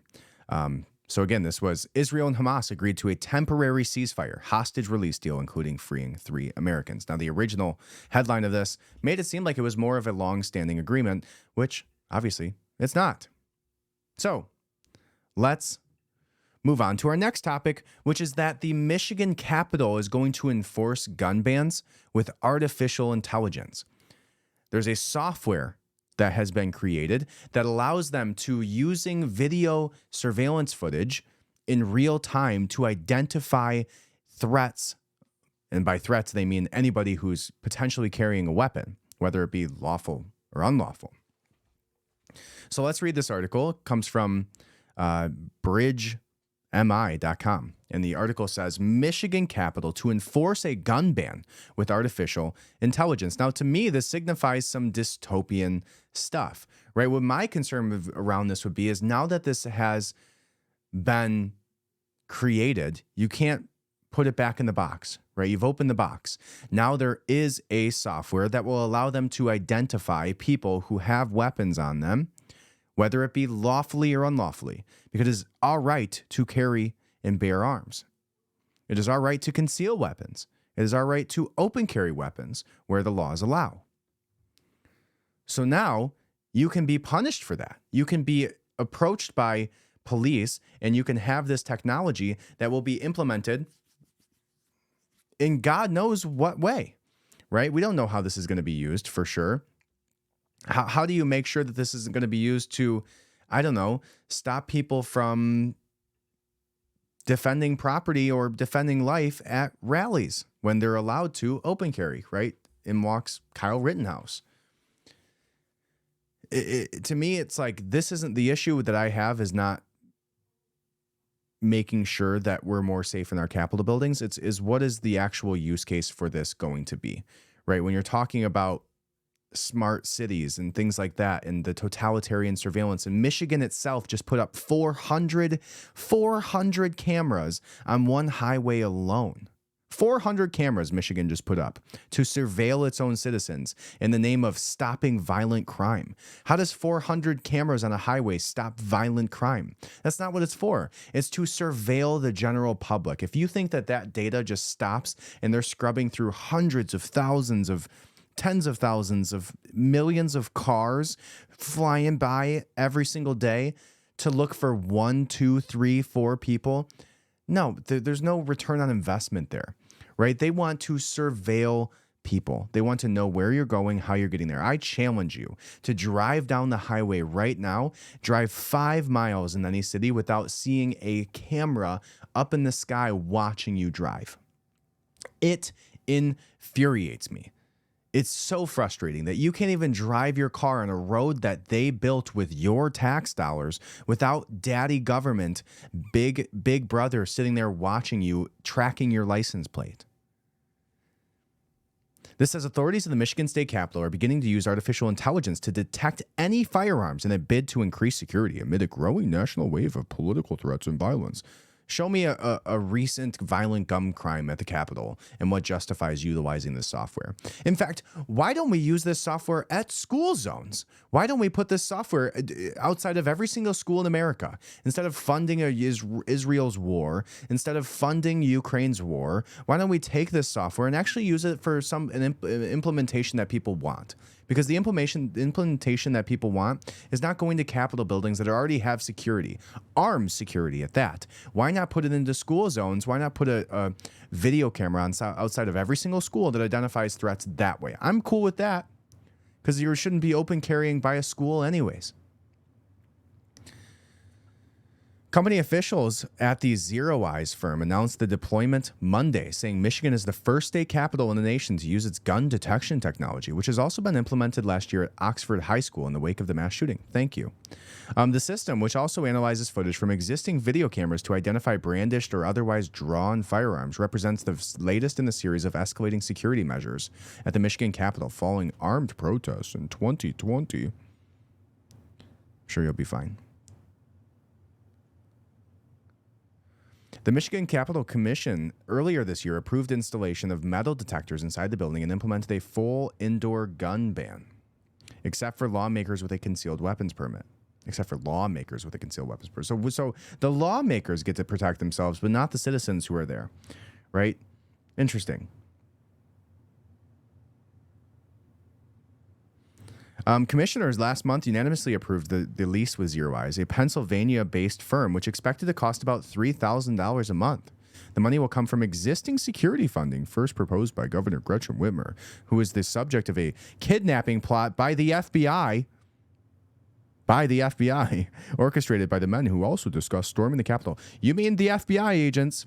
So again, this was Israel and Hamas agreed to a temporary ceasefire hostage release deal, including freeing 3 Americans. Now, the original headline of this made it seem like it was more of a long-standing agreement, which obviously it's not. So let's move on to our next topic, which is that the Michigan Capitol is going to enforce gun bans with artificial intelligence. There's a software that has been created that allows them to, using video surveillance footage in real time, to identify threats. And by threats, they mean anybody who's potentially carrying a weapon, whether it be lawful or unlawful. So let's read this article. It comes from bridgemi.com. And the article says, Michigan Capitol to enforce a gun ban with artificial intelligence. Now, to me, this signifies some dystopian stuff, right? What my concern around this would be is, now that this has been created, you can't put it back in the box, right? You've opened the box. Now there is a software that will allow them to identify people who have weapons on them, whether it be lawfully or unlawfully, because it is all right to carry and bear arms. It is our right to conceal weapons. It is our right to open carry weapons where the laws allow. So now you can be punished for that. You can be approached by police, and you can have this technology that will be implemented in God knows what way, right? We don't know how this is going to be used for sure. How do you make sure that this isn't going to be used to, I don't know, stop people from defending property or defending life at rallies when they're allowed to open carry, right? In walks Kyle Rittenhouse. To me, it's like, this isn't the issue that I have, is not making sure that we're more safe in our Capitol buildings. It's what is the actual use case for this going to be, right? When you're talking about smart cities and things like that, and the totalitarian surveillance, and Michigan itself just put up 400 cameras on one highway alone. 400 cameras Michigan just put up to surveil its own citizens in the name of stopping violent crime. How does 400 cameras on a highway stop violent crime? That's not what it's for. It's to surveil the general public. If you think that that data just stops and they're scrubbing through hundreds of thousands of tens of thousands of millions of cars flying by every single day to look for 1, 2, 3, 4 people, no, there's no return on investment there, right? They want to surveil people. They want to know where you're going, how you're getting there. I challenge you to drive down the highway right now, drive 5 miles in any city without seeing a camera up in the sky watching you drive. It infuriates me. It's so frustrating that you can't even drive your car on a road that they built with your tax dollars without daddy government, big brother sitting there watching you, tracking your license plate. This says authorities in the Michigan State Capitol are beginning to use artificial intelligence to detect any firearms in a bid to increase security amid a growing national wave of political threats and violence. Show me a recent violent gun crime at the Capitol and what justifies utilizing this software. In fact, why don't we use this software at school zones? Why don't we put this software outside of every single school in America? Instead of funding Israel's war, instead of funding Ukraine's war, why don't we take this software and actually use it for an implementation that people want? Because the implementation that people want is not going to Capitol buildings that already have security, armed security at that. Why not put it into school zones? Why not put a video camera outside of every single school that identifies threats that way? I'm cool with that because you shouldn't be open carrying by a school anyways. Company officials at the Zero Eyes firm announced the deployment Monday, saying Michigan is the first state capital in the nation to use its gun detection technology, which has also been implemented last year at Oxford High School in the wake of the mass shooting. Thank you. The system, which also analyzes footage from existing video cameras to identify brandished or otherwise drawn firearms, represents the latest in the series of escalating security measures at the Michigan Capitol following armed protests in 2020. I'm sure you'll be fine. The Michigan Capitol Commission earlier this year approved installation of metal detectors inside the building and implemented a full indoor gun ban, except for lawmakers with a concealed weapons permit. So the lawmakers get to protect themselves, but not the citizens who are there, right? Interesting. Commissioners last month unanimously approved the lease with Zero Eyes, a Pennsylvania-based firm, which expected to cost about $3,000 a month. The money will come from existing security funding, first proposed by Governor Gretchen Whitmer, who is the subject of a kidnapping plot by the FBI, orchestrated by the men who also discussed storming the Capitol. You mean the FBI agents?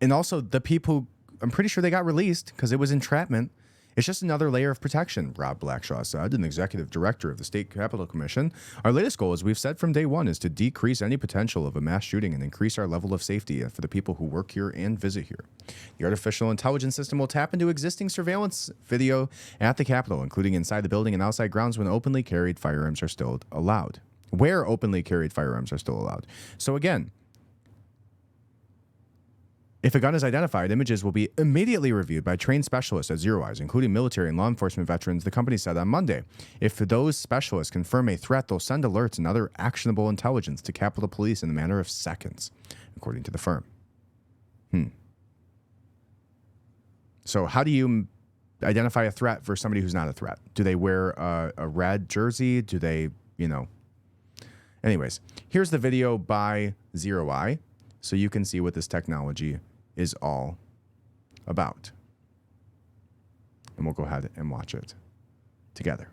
And also the people, I'm pretty sure they got released because it was entrapment. It's just another layer of protection, Rob Blackshaw said, an executive director of the State Capitol Commission. Our latest goal, as we've said from day one, is to decrease any potential of a mass shooting and increase our level of safety for the people who work here and visit here. The artificial intelligence system will tap into existing surveillance video at the Capitol, including inside the building and outside grounds when openly carried firearms are still allowed. Where openly carried firearms are still allowed. So again, if a gun is identified, images will be immediately reviewed by trained specialists at Zero Eyes, including military and law enforcement veterans, the company said on Monday. If those specialists confirm a threat, they'll send alerts and other actionable intelligence to Capitol Police in a matter of seconds, according to the firm. So how do you identify a threat for somebody who's not a threat? Do they wear a red jersey? Do they, Anyways, here's the video by Zero Eye, so you can see what this technology is all about. And we'll go ahead and watch it together.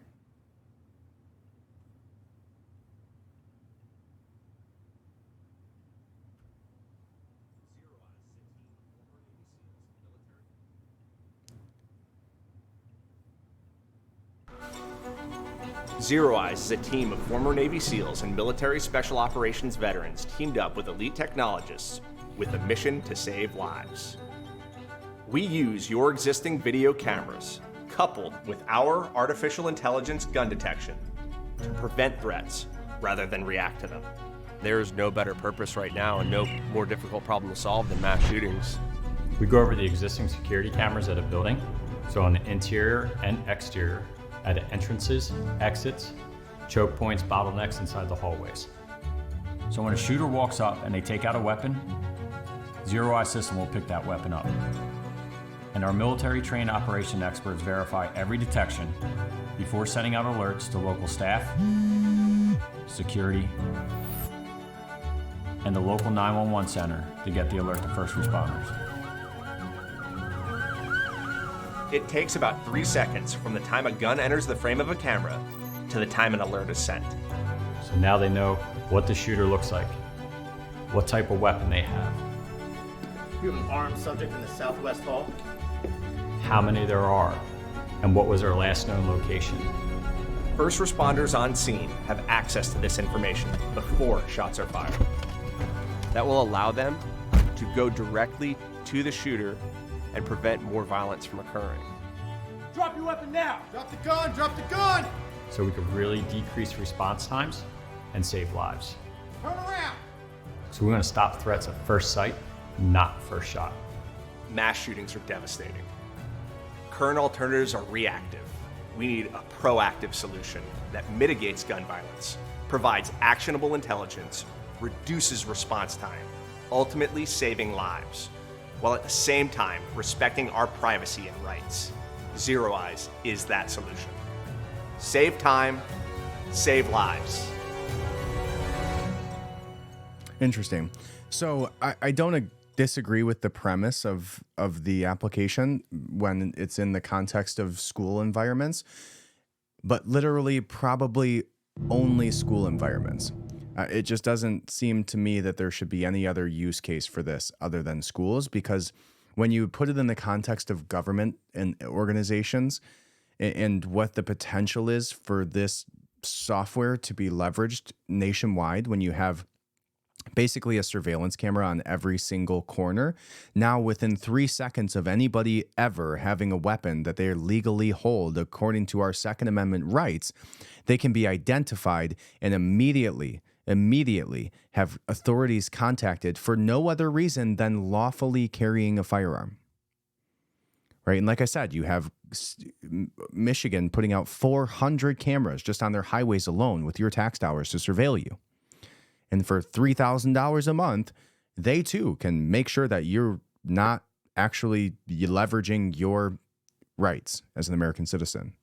Zero Eyes is a team of former Navy SEALs and military special operations veterans teamed up with elite technologists with a mission to save lives. We use your existing video cameras, coupled with our artificial intelligence gun detection, to prevent threats rather than react to them. There's no better purpose right now and no more difficult problem to solve than mass shootings. We go over the existing security cameras at a building, so on the interior and exterior, at entrances, exits, choke points, bottlenecks inside the hallways. So when a shooter walks up and they take out a weapon, Zero Eye system will pick that weapon up. And our military trained operation experts verify every detection before sending out alerts to local staff, security, and the local 911 center to get the alert to first responders. It takes about 3 seconds from the time a gun enters the frame of a camera to the time an alert is sent. So now they know what the shooter looks like, what type of weapon they have, You have an armed subject in the southwest hall. how many there are, and what was their last known location. First responders on scene have access to this information before shots are fired. That will allow them to go directly to the shooter and prevent more violence from occurring. Drop your weapon now! Drop the gun! Drop the gun! So we could really decrease response times and save lives. Turn around! So we want to stop threats at first sight, not first shot. Mass shootings are devastating. Current alternatives are reactive. We need a proactive solution that mitigates gun violence, provides actionable intelligence, reduces response time, ultimately saving lives, while at the same time respecting our privacy and rights. Zero Eyes is that solution. Save time, save lives. Interesting. So I don't disagree with the premise of the application when it's in the context of school environments, but literally probably only school environments. It just doesn't seem to me that there should be any other use case for this other than schools, because when you put it in the context of government and organizations and what the potential is for this software to be leveraged nationwide, when you have basically a surveillance camera on every single corner. Now, within 3 seconds of anybody ever having a weapon that they legally hold, according to our Second Amendment rights, they can be identified and immediately have authorities contacted for no other reason than lawfully carrying a firearm. Right? And like I said, you have Michigan putting out 400 cameras just on their highways alone with your tax dollars to surveil you. And for $3,000 a month, they too can make sure that you're not actually leveraging your rights as an American citizen.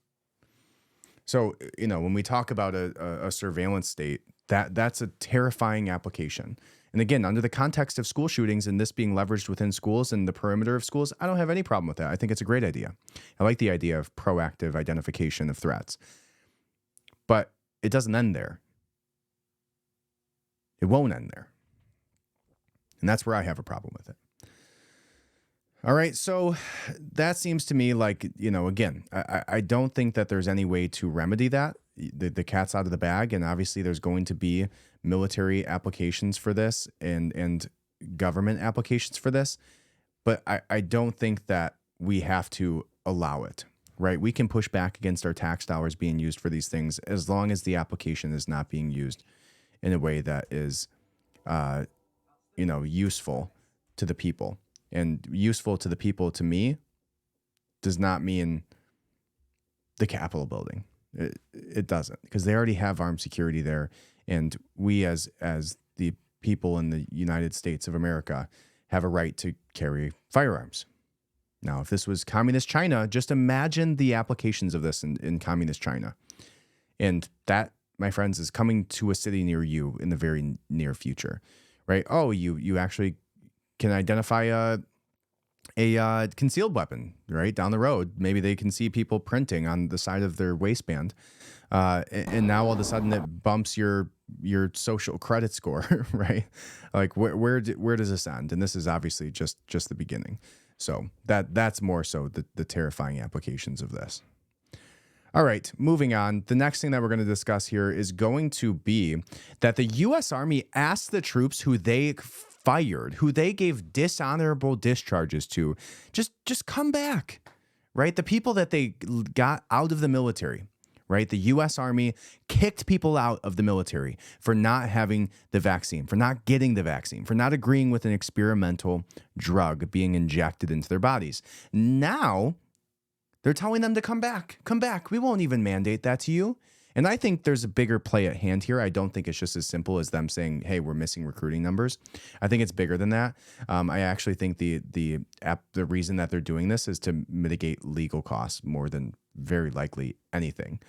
So, when we talk about a surveillance state, that's a terrifying application. And again, under the context of school shootings and this being leveraged within schools and the perimeter of schools, I don't have any problem with that. I think it's a great idea. I like the idea of proactive identification of threats. But it doesn't end there. It won't end there. And that's where I have a problem with it. All right, so that seems to me like, again, I don't think that there's any way to remedy that. The cat's out of the bag, and obviously there's going to be military applications for this and government applications for this. But I don't think that we have to allow it, right? We can push back against our tax dollars being used for these things as long as the application is not being used in a way that is, useful to the people. And useful to the people, to me, does not mean the Capitol building. It doesn't, because they already have armed security there. And we as the people in the United States of America have a right to carry firearms. Now, if this was communist China, just imagine the applications of this in communist China. And that, my friends, is coming to a city near you in the very near future, right? Oh, you actually can identify a concealed weapon right down the road. Maybe they can see people printing on the side of their waistband, and now all of a sudden it bumps your social credit score, right? Like where does this end? And this is obviously just the beginning. So that's more so the terrifying applications of this. All right, moving on. The next thing that we're going to discuss here is going to be that the U.S. Army asked the troops who they fired, who they gave dishonorable discharges to, just come back, right? The people that they got out of the military, right? The U.S. Army kicked people out of the military for not having the vaccine, for not getting the vaccine, for not agreeing with an experimental drug being injected into their bodies. Now they're telling them to come back. Come back. We won't even mandate that to you. And I think there's a bigger play at hand here. I don't think it's just as simple as them saying, hey, we're missing recruiting numbers. I think it's bigger than that. I actually think the reason that they're doing this is to mitigate legal costs more than very likely anything.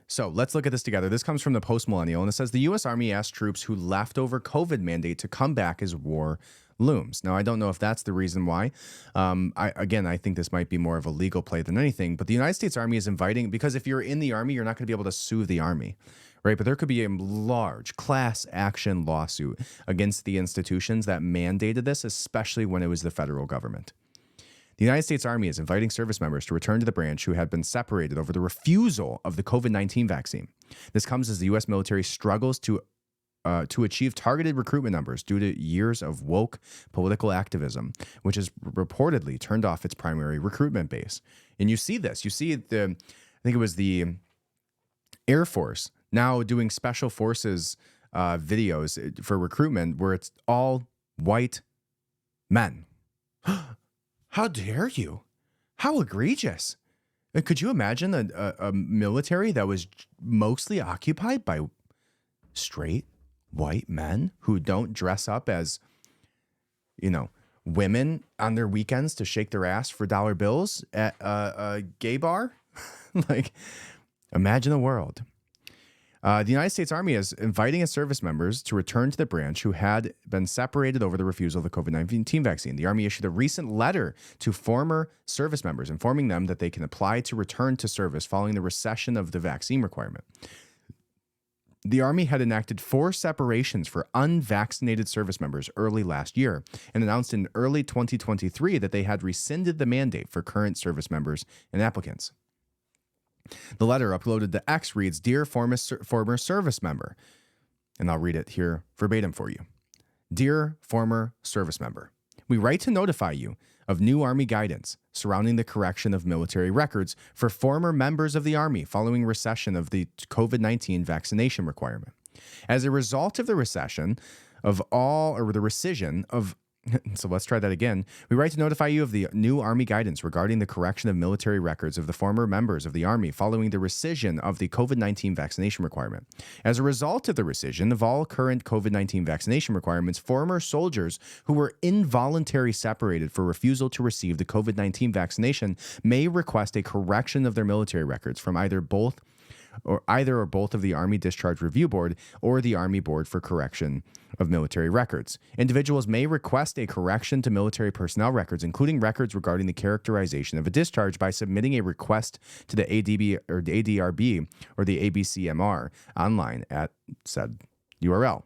So let's look at this together. This comes from the Post-Millennial, and it says the U.S. Army asked troops who left over COVID mandate to come back as war looms. Now, I don't know if that's the reason why. I think this might be more of a legal play than anything, but the United States Army is inviting, because if you're in the Army, you're not going to be able to sue the Army, right? But there could be a large class action lawsuit against the institutions that mandated this, especially when it was the federal government. The United States Army is inviting service members to return to the branch who had been separated over the refusal of the COVID-19 vaccine. This comes as the U.S. military struggles to achieve targeted recruitment numbers due to years of woke political activism, which has reportedly turned off its primary recruitment base. And you see this. You see I think it was the Air Force now doing special forces videos for recruitment where it's all white men. How dare you? How egregious. Could you imagine a military that was mostly occupied by straight white men who don't dress up as, women on their weekends to shake their ass for dollar bills at a gay bar? Like, imagine the world. The United States Army is inviting its service members to return to the branch who had been separated over the refusal of the COVID-19 vaccine. The Army issued a recent letter to former service members informing them that they can apply to return to service following the recession of the vaccine requirement. The Army had enacted 4 separations for unvaccinated service members early last year and announced in early 2023 that they had rescinded the mandate for current service members and applicants. The letter uploaded to X reads, "Dear former service member," and I'll read it here verbatim for you. "Dear former service member, we write to notify you of new Army guidance surrounding the correction of military records for former members of the Army following recession of the COVID-19 vaccination requirement. As a result of the rescission of so let's try that again. We write to notify you of the new Army guidance regarding the correction of military records of the former members of the Army following the rescission of the COVID-19 vaccination requirement. As a result of the rescission of all current COVID-19 vaccination requirements, former soldiers who were involuntarily separated for refusal to receive the COVID-19 vaccination may request a correction of their military records from either or both of the Army Discharge Review Board or the Army Board for Correction of Military Records. Individuals may request a correction to military personnel records, including records regarding the characterization of a discharge, by submitting a request to the ADB or the ADRB or the ABCMR online at said URL.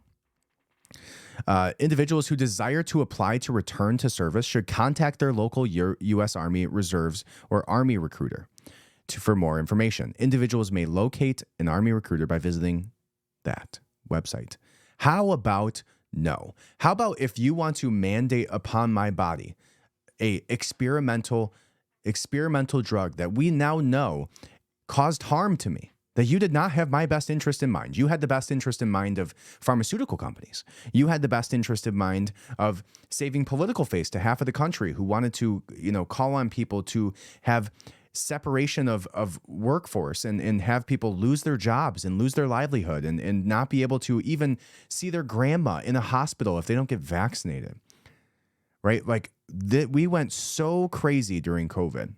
Individuals who desire to apply to return to service should contact their local U.S. Army Reserves or Army recruiter for more information. Individuals may locate an Army recruiter by visiting that website. How about no? How about if you want to mandate upon my body a experimental drug that we now know caused harm to me, that you did not have my best interest in mind. You had the best interest in mind of pharmaceutical companies. You had the best interest in mind of saving political face to half of the country who wanted to, call on people to have separation of workforce and have people lose their jobs and lose their livelihood and not be able to even see their grandma in a hospital if they don't get vaccinated, right? Like we went so crazy during COVID.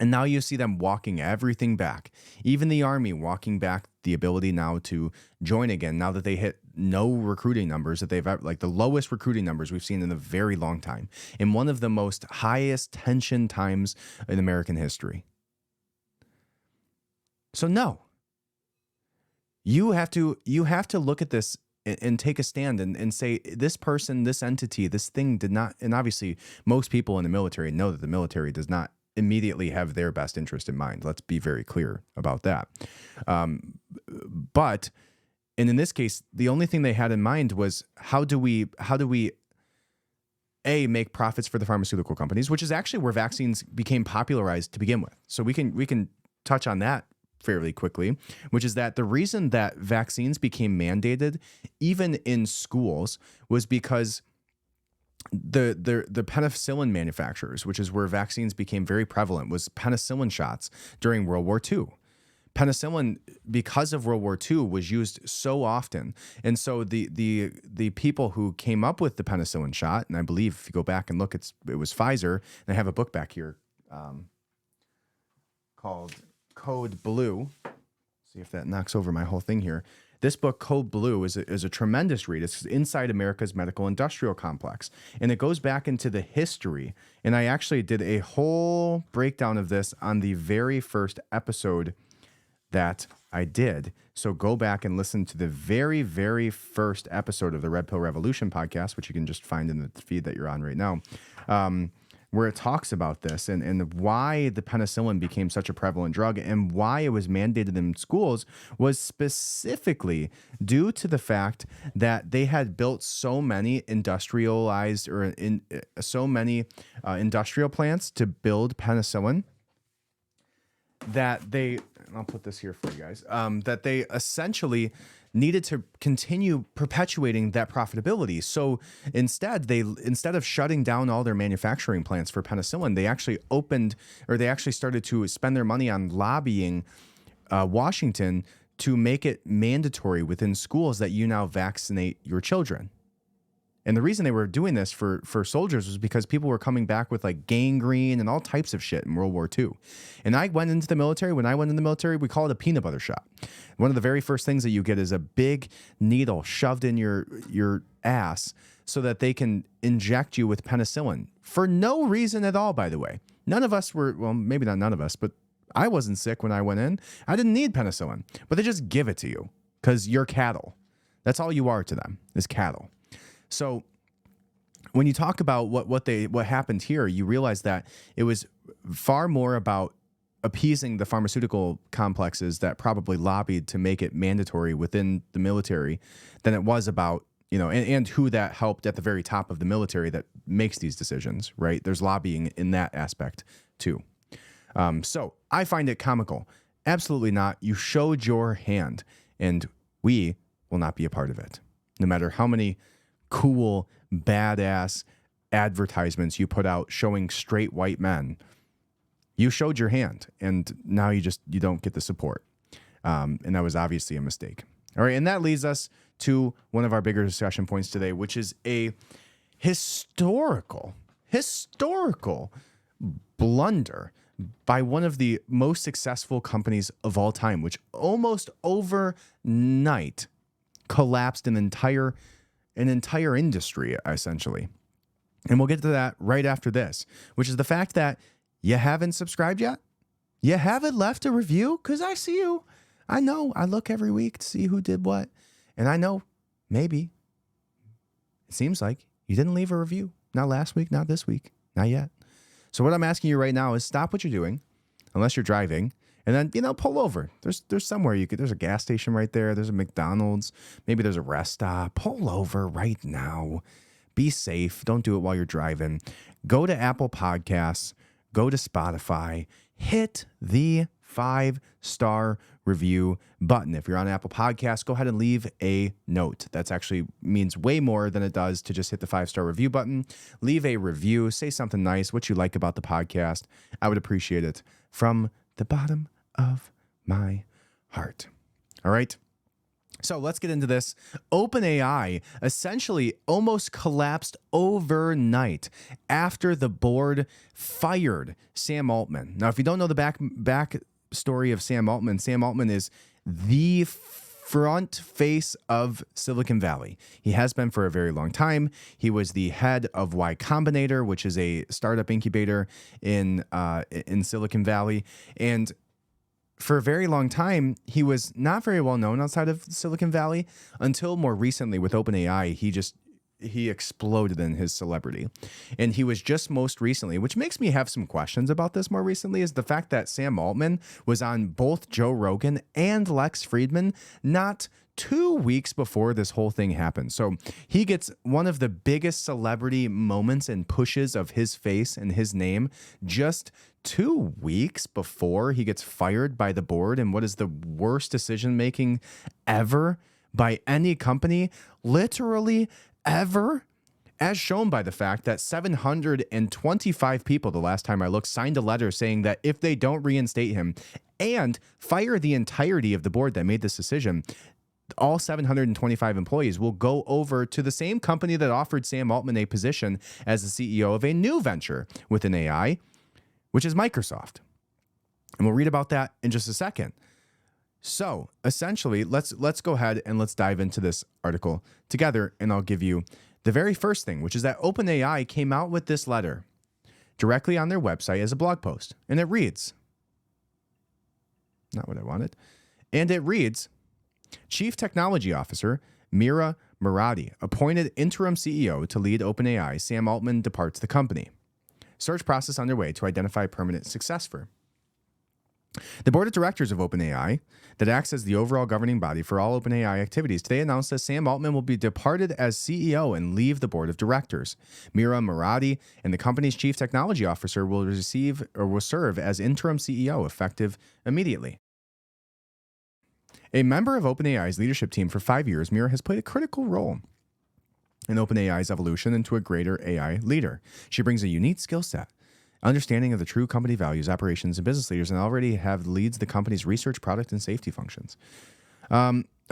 And now you see them walking everything back, even the Army walking back the ability now to join again, now that they hit no recruiting numbers that they've like the lowest recruiting numbers we've seen in a very long time, in one of the most highest tension times in American history. So no, you have to look at this and take a stand and say, this person, this entity, this thing did not, and obviously most people in the military know that the military does not immediately have their best interest in mind. Let's be very clear about that. But in this case, the only thing they had in mind was how do we make profits for the pharmaceutical companies, which is actually where vaccines became popularized to begin with. So we can touch on that fairly quickly, which is that the reason that vaccines became mandated even in schools was because the penicillin manufacturers, which is where vaccines became very prevalent, was penicillin shots during World War II. Penicillin, because of World War II, was used so often. And so the people who came up with the penicillin shot, and I believe if you go back and look, it was Pfizer, and I have a book back here called Code Blue. See if that knocks over my whole thing here. This book, Code Blue, is a tremendous read. It's Inside America's Medical Industrial Complex. And it goes back into the history. And I actually did a whole breakdown of this on the very first episode that I did. So go back and listen to the very, very first episode of the Red Pill Revolution podcast, which you can just find in the feed that you're on right now, where it talks about this and why the penicillin became such a prevalent drug and why it was mandated in schools was specifically due to the fact that they had built so many industrial plants to build penicillin that I'll put this here for you guys, that they essentially needed to continue perpetuating that profitability. So instead of shutting down all their manufacturing plants for penicillin, they actually started to spend their money on lobbying Washington to make it mandatory within schools that you now vaccinate your children. And the reason they were doing this for soldiers was because people were coming back with like gangrene and all types of shit in World War II. And I went into the military. When I went in the military, we call it a peanut butter shot. One of the very first things that you get is a big needle shoved in your ass so that they can inject you with penicillin for no reason at all, by the way. None of us were, well, maybe not none of us, but I wasn't sick when I went in. I didn't need penicillin, but they just give it to you because you're cattle. That's all you are to them, is cattle. So when you talk about what happened here, you realize that it was far more about appeasing the pharmaceutical complexes that probably lobbied to make it mandatory within the military than it was about, and who that helped at the very top of the military that makes these decisions, right? There's lobbying in that aspect too. So I find it comical. Absolutely not. You showed your hand, and we will not be a part of it, no matter how many cool, badass advertisements you put out showing straight white men. You showed your hand, and now you don't get the support. And that was obviously a mistake. All right, and that leads us to one of our bigger discussion points today, which is a historical blunder by one of the most successful companies of all time, which almost overnight collapsed an entire industry, essentially. And we'll get to that right after this, which is the fact that you haven't subscribed yet. You haven't left a review, because I see you. I know. I look every week to see who did what. And I know maybe it seems like you didn't leave a review. Not last week, not this week, not yet. So what I'm asking you right now is stop what you're doing, unless you're driving, and then, pull over. There's somewhere there's a gas station right there. There's a McDonald's. Maybe there's a rest stop. Pull over right now. Be safe. Don't do it while you're driving. Go to Apple Podcasts. Go to Spotify. Hit the 5-star review button. If you're on Apple Podcasts, go ahead and leave a note. That's actually means way more than it does to just hit the 5-star review button. Leave a review. Say something nice, what you like about the podcast. I would appreciate it from the bottom of my heart. All right. So let's get into this. OpenAI essentially almost collapsed overnight after the board fired Sam Altman. Now, if you don't know the back story of Sam Altman is the front face of Silicon Valley. He has been for a very long time. He was the head of Y Combinator, which is a startup incubator in Silicon Valley. And for a very long time, he was not very well known outside of Silicon Valley until more recently with OpenAI. he exploded in his celebrity. And he was just most recently, which makes me have some questions about this more recently, is the fact that Sam Altman was on both Joe Rogan and Lex Fridman not 2 weeks before this whole thing happened. So he gets one of the biggest celebrity moments and pushes of his face and his name just 2 weeks before he gets fired by the board. And what is the worst decision making ever by any company, literally ever, as shown by the fact that 725 people, the last time I looked, signed a letter saying that if they don't reinstate him and fire the entirety of the board that made this decision, all 725 employees will go over to the same company that offered Sam Altman a position as the CEO of a new venture within AI, which is Microsoft. And we'll read about that in just a second. So essentially, let's go ahead and let's dive into this article together, and I'll give you the very first thing, which is that OpenAI came out with this letter directly on their website as a blog post. And it reads, not what I wanted, and it reads, Chief Technology Officer Mira Murati, appointed interim CEO to lead OpenAI, Sam Altman departs the company. Search process underway to identify permanent successor. The board of directors of OpenAI, that acts as the overall governing body for all OpenAI activities, today announced that Sam Altman will be departed as CEO and leave the board of directors. Mira Murati and the company's chief technology officer will serve as interim CEO effective immediately. A member of OpenAI's leadership team for 5 years, Mira has played a critical role in OpenAI's evolution into a greater AI leader. She brings a unique skill set, understanding of the true company values, operations, and business leaders, and already leads the company's research, product, and safety functions.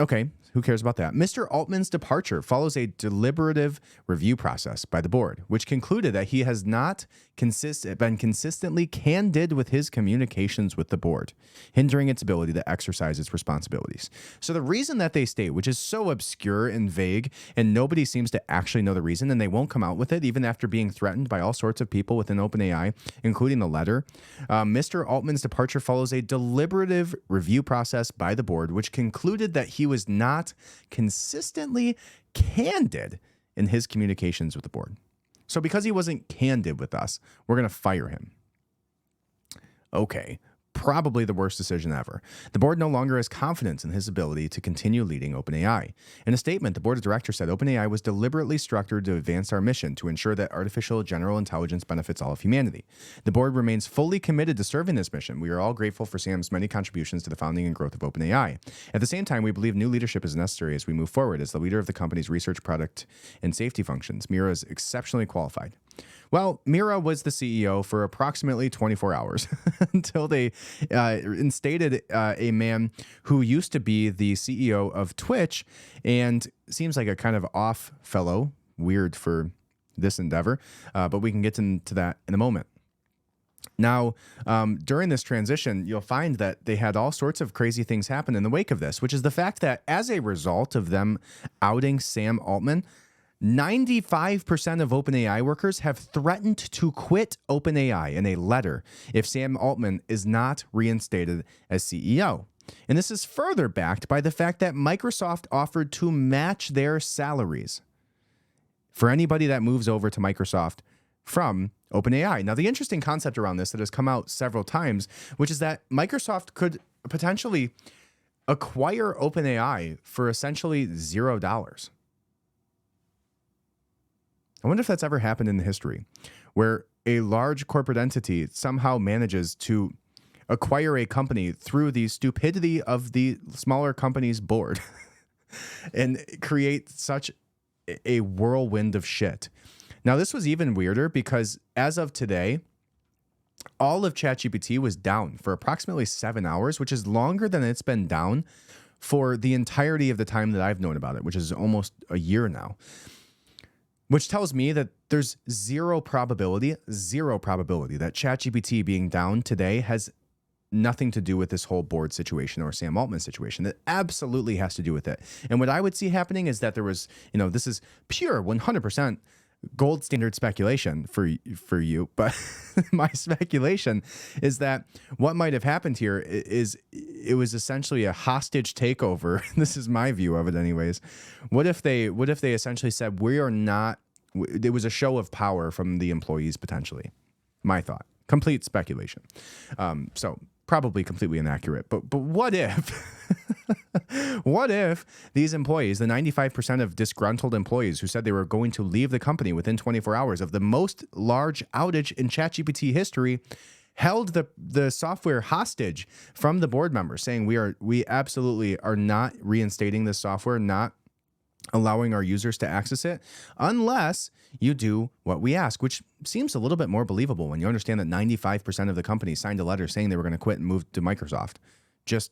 Okay, who cares about that? Mr. Altman's departure follows a deliberative review process by the board, which concluded that he has not been consistently candid with his communications with the board, hindering its ability to exercise its responsibilities. So the reason that they state, which is so obscure and vague, and nobody seems to actually know the reason, and they won't come out with it, even after being threatened by all sorts of people within OpenAI, including the letter. Mr. Altman's departure follows a deliberative review process by the board, which concluded that he was not consistently candid in his communications with the board. So because he wasn't candid with us, we're going to fire him. Okay, probably the worst decision ever. The board no longer has confidence in his ability to continue leading OpenAI. In a statement, the board of directors said OpenAI was deliberately structured to advance our mission to ensure that artificial general intelligence benefits all of humanity. The board remains fully committed to serving this mission. We are all grateful for Sam's many contributions to the founding and growth of OpenAI. At the same time, we believe new leadership is necessary as we move forward. As the leader of the company's research, product, and safety functions, Mira is exceptionally qualified. Well, Mira was the CEO for approximately 24 hours until they instated a man who used to be the CEO of Twitch and seems like a kind of off fellow, weird for this endeavor, but we can get into that in a moment. Now, during this transition, you'll find that they had all sorts of crazy things happen in the wake of this, which is the fact that as a result of them outing Sam Altman, 95% of OpenAI workers have threatened to quit OpenAI in a letter if Sam Altman is not reinstated as CEO. And this is further backed by the fact that Microsoft offered to match their salaries for anybody that moves over to Microsoft from OpenAI. Now, the interesting concept around this that has come out several times, which is that Microsoft could potentially acquire OpenAI for essentially $0. I wonder if that's ever happened in history, where a large corporate entity somehow manages to acquire a company through the stupidity of the smaller company's board and create such a whirlwind of shit. Now, this was even weirder because as of today, all of ChatGPT was down for approximately 7 hours, which is longer than it's been down for the entirety of the time that I've known about it, which is almost a year now. Which tells me that there's zero probability that ChatGPT being down today has nothing to do with this whole board situation or Sam Altman situation. It absolutely has to do with it. And what I would see happening is that there was, this is pure 100% gold standard speculation for you, but my speculation is that what might have happened here is it was essentially a hostage takeover. This is my view of it anyways. What if they essentially said, we are not, it was a show of power from the employees potentially. My thought, complete speculation. So probably completely inaccurate, but what if what if these employees, the 95% of disgruntled employees who said they were going to leave the company within 24 hours of the most large outage in ChatGPT history, held the software hostage from the board members, saying we absolutely are not reinstating this software, not allowing our users to access it unless you do what we ask, which seems a little bit more believable when you understand that 95% of the company signed a letter saying they were going to quit and move to Microsoft just,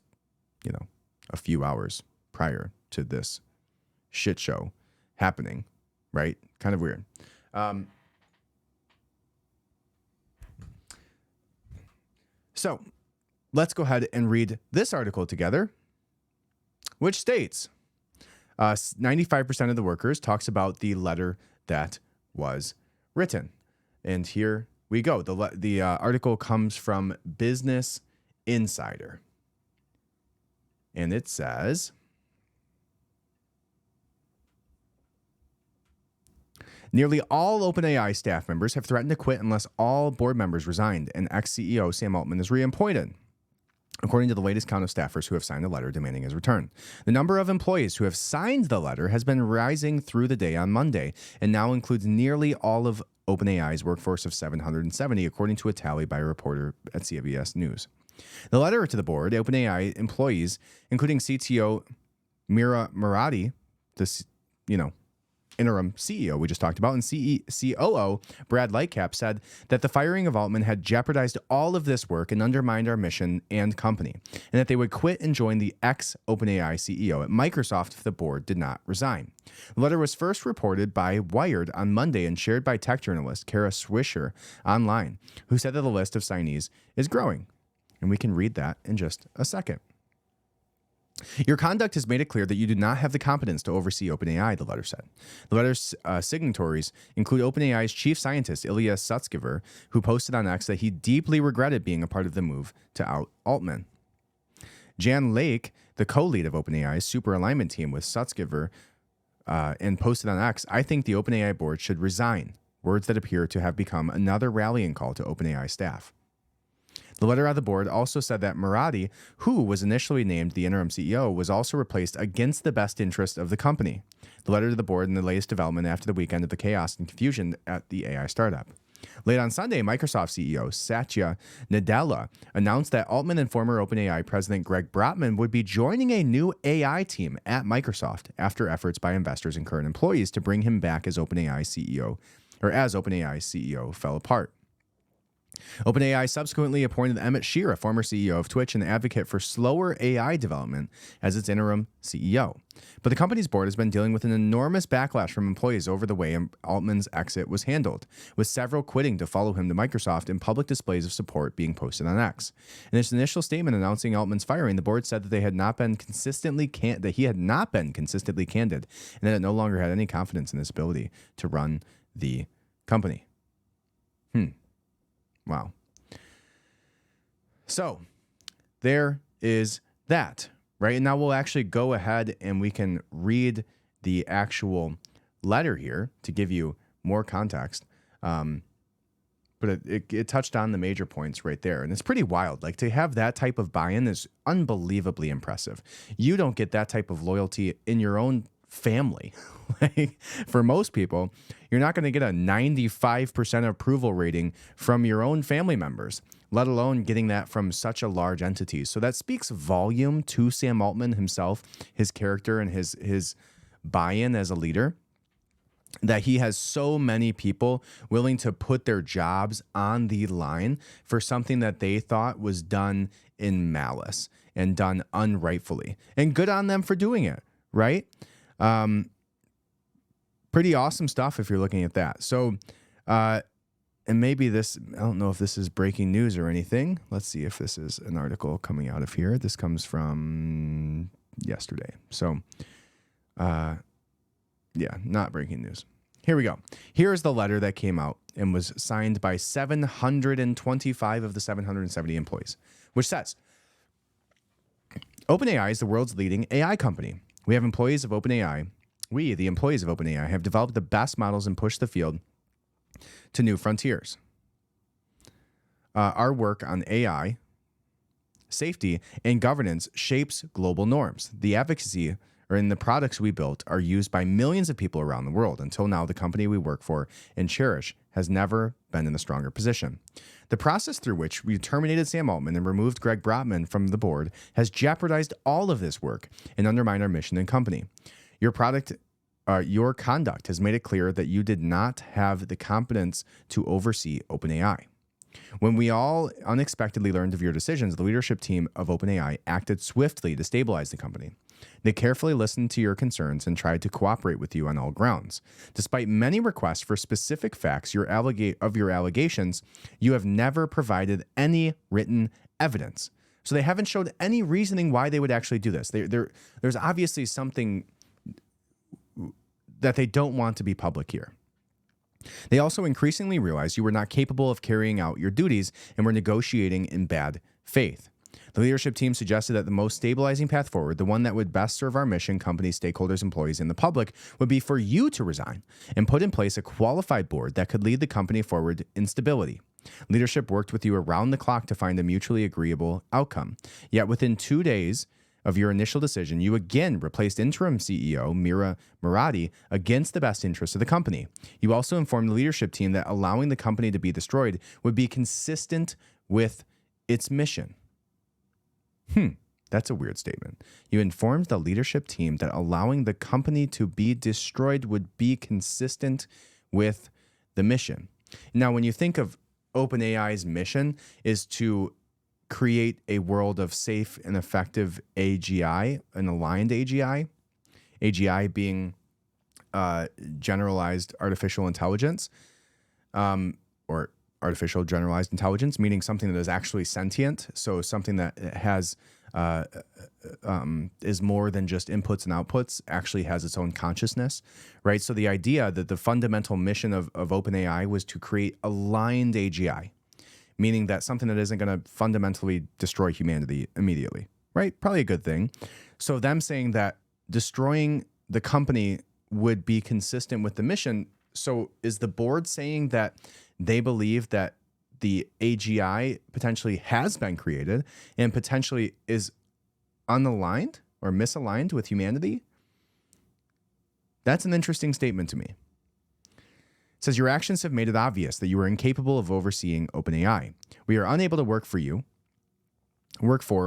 a few hours prior to this shit show happening, right? Kind of weird. So let's go ahead and read this article together, which states 95% of the workers talks about the letter that was written. And here we go. The article comes from Business Insider. And it says, nearly all OpenAI staff members have threatened to quit unless all board members resigned, and ex-CEO Sam Altman is reappointed, according to the latest count of staffers who have signed a letter demanding his return. The number of employees who have signed the letter has been rising through the day on Monday, and now includes nearly all of OpenAI's workforce of 770, according to a tally by a reporter at CBS News. The letter to the board, OpenAI employees, including CTO Mira Murati, this, interim CEO we just talked about, and COO Brad Lightcap, said that the firing of Altman had jeopardized all of this work and undermined our mission and company, and that they would quit and join the ex-OpenAI CEO at Microsoft if the board did not resign. The letter was first reported by Wired on Monday and shared by tech journalist Kara Swisher online, who said that the list of signees is growing. And we can read that in just a second. Your conduct has made it clear that you do not have the competence to oversee OpenAI, the letter said. The letter's signatories include OpenAI's chief scientist, Ilya Sutskever, who posted on X that he deeply regretted being a part of the move to out Altman. Jan Lake, the co-lead of OpenAI's super alignment team with Sutskever, and posted on X, I think the OpenAI board should resign, words that appear to have become another rallying call to OpenAI staff. The letter on the board also said that Murati, who was initially named the interim CEO, was also replaced against the best interest of the company. The letter to the board and the latest development after the weekend of the chaos and confusion at the AI startup. Late on Sunday, Microsoft CEO Satya Nadella announced that Altman and former OpenAI president Greg Brotman would be joining a new AI team at Microsoft after efforts by investors and current employees to bring him back as OpenAI CEO fell apart. OpenAI subsequently appointed Emmett Shear, a former CEO of Twitch and advocate for slower AI development, as its interim CEO. But the company's board has been dealing with an enormous backlash from employees over the way Altman's exit was handled, with several quitting to follow him to Microsoft and public displays of support being posted on X. In its initial statement announcing Altman's firing, the board said that he had not been consistently candid, and that it no longer had any confidence in his ability to run the company. Wow. So there is that, right? And now we'll actually go ahead and we can read the actual letter here to give you more context. But it touched on the major points right there. And it's pretty wild. Like, to have that type of buy-in is unbelievably impressive. You don't get that type of loyalty in your own family. Like, for most people, you're not going to get a 95% approval rating from your own family members, let alone getting that from such a large entity. So that speaks volume to Sam Altman himself, his character, and his buy-in as a leader, that he has so many people willing to put their jobs on the line for something that they thought was done in malice and done unrightfully. And good on them for doing it, right? Pretty awesome stuff if you're looking at that. So, and maybe this, I don't know if this is breaking news or anything. Let's see if this is an article coming out of here. This comes from yesterday. So, yeah, not breaking news. Here we go. Here's the letter that came out and was signed by 725 of the 770 employees, which says, OpenAI is the world's leading AI company. We have employees of OpenAI. We, the employees of OpenAI, have developed the best models and pushed the field to new frontiers. Our work on AI, safety, and governance shapes global norms. The advocacy in the products we built are used by millions of people around the world. Until now, the company we work for and cherish has never been in a stronger position. The process through which we terminated Sam Altman and removed Greg Brotman from the board has jeopardized all of this work and undermined our mission and company. Your conduct has made it clear that you did not have the competence to oversee OpenAI. When we all unexpectedly learned of your decisions, the leadership team of OpenAI acted swiftly to stabilize the company. They carefully listened to your concerns and tried to cooperate with you on all grounds. Despite many requests for specific facts of your allegations, you have never provided any written evidence. So they haven't showed any reasoning why they would actually do this. There's obviously something that they don't want to be public here. They also increasingly realized you were not capable of carrying out your duties and were negotiating in bad faith. The leadership team suggested that the most stabilizing path forward, the one that would best serve our mission, companies, stakeholders, employees, and the public, would be for you to resign and put in place a qualified board that could lead the company forward in stability. Leadership worked with you around the clock to find a mutually agreeable outcome. Yet within 2 days of your initial decision, you again replaced interim CEO Mira Murati against the best interests of the company. You also informed the leadership team that allowing the company to be destroyed would be consistent with its mission. That's a weird statement. You informed the leadership team that allowing the company to be destroyed would be consistent with the mission. Now, when you think of OpenAI's mission is to create a world of safe and effective AGI, an aligned AGI, AGI being generalized artificial intelligence, or artificial generalized intelligence, meaning something that is actually sentient. So something that has is more than just inputs and outputs, actually has its own consciousness, right? So the idea that the fundamental mission of OpenAI was to create aligned AGI, meaning that something that isn't going to fundamentally destroy humanity immediately, right? Probably a good thing. So them saying that destroying the company would be consistent with the mission. So is the board saying that they believe that the AGI potentially has been created and potentially is unaligned or misaligned with humanity? That's an interesting statement to me. It says, your actions have made it obvious that you are incapable of overseeing OpenAI. We are unable to work for,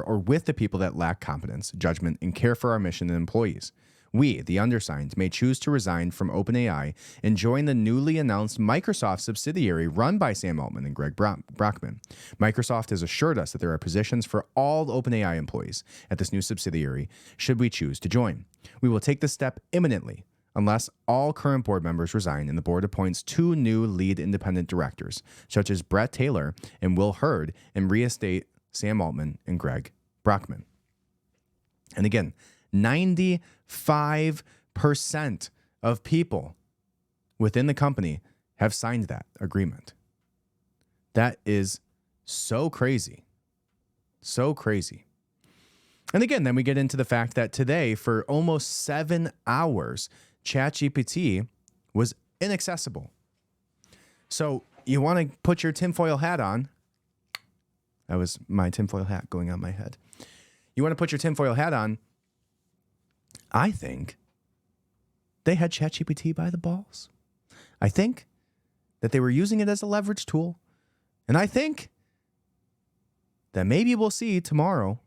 or with the people that lack competence, judgment, and care for our mission and employees. We, the undersigned, may choose to resign from OpenAI and join the newly announced Microsoft subsidiary run by Sam Altman and Greg Brockman. Microsoft has assured us that there are positions for all OpenAI employees at this new subsidiary should we choose to join. We will take this step imminently unless all current board members resign and the board appoints 2 new lead independent directors, such as Brett Taylor and Will Hurd, and reinstate Sam Altman and Greg Brockman. And again, 95% of people within the company have signed that agreement. That is so crazy. So crazy. And again, then we get into the fact that today, for almost 7 hours, ChatGPT was inaccessible. So you want to put your tinfoil hat on. That was my tinfoil hat going on my head. You want to put your tinfoil hat on. I think they had ChatGPT by the balls. I think that they were using it as a leverage tool. And I think that maybe we'll see tomorrow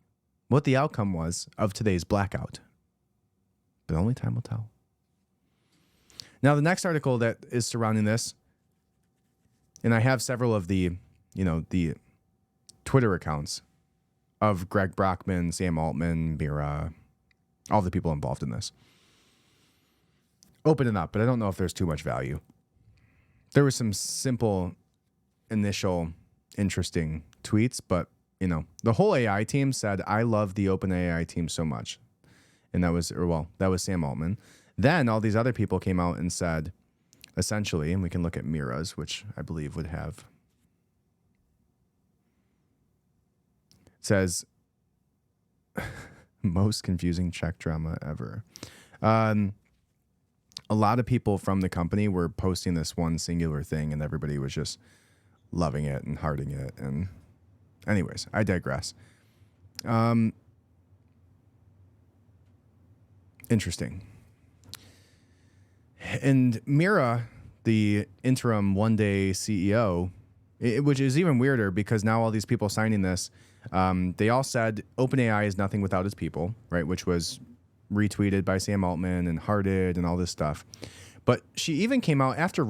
what the outcome was of today's blackout. But only time will tell. Now, the next article that is surrounding this, and I have several of the Twitter accounts of Greg Brockman, Sam Altman, Mira, all the people involved in this. Open it up, but I don't know if there's too much value. There was some simple, initial, interesting tweets, but, the whole AI team said, I love the OpenAI team so much. And that was Sam Altman. Then all these other people came out and said, essentially, and we can look at Mira's, which I believe would have, says, most confusing check drama ever. A lot of people from the company were posting this one singular thing, and everybody was just loving it and hearting it. And anyways, I digress. Interesting. And Mira, the interim one-day CEO, which is even weirder because now all these people signing this, they all said OpenAI is nothing without its people, right? Which was retweeted by Sam Altman and hearted and all this stuff. But she even came out after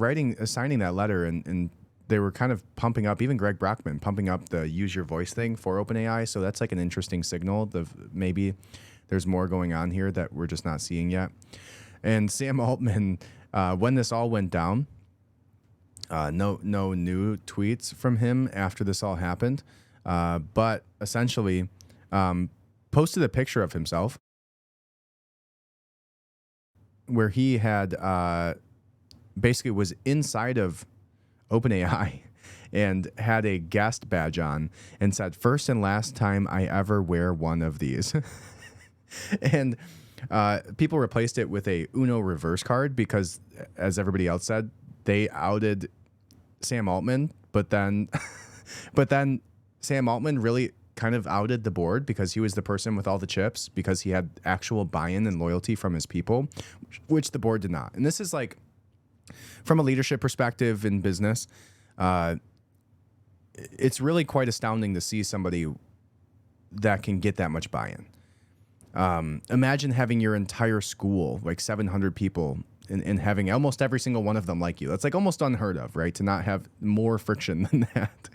signing that letter, and they were kind of pumping up, even Greg Brockman, pumping up the use your voice thing for OpenAI. So that's like an interesting signal of maybe there's more going on here that we're just not seeing yet. And Sam Altman, when this all went down, no new tweets from him after this all happened, but essentially posted a picture of himself where he had basically was inside of OpenAI and had a guest badge on and said, "First and last time I ever wear one of these." And people replaced it with a Uno reverse card because, as everybody else said, they outed Sam Altman, but then Sam Altman really kind of outed the board because he was the person with all the chips, because he had actual buy-in and loyalty from his people, which the board did not. And this is like, from a leadership perspective in business, it's really quite astounding to see somebody that can get that much buy-in. Imagine having your entire school, like 700 people, and having almost every single one of them like you. That's like almost unheard of, right? To not have more friction than that.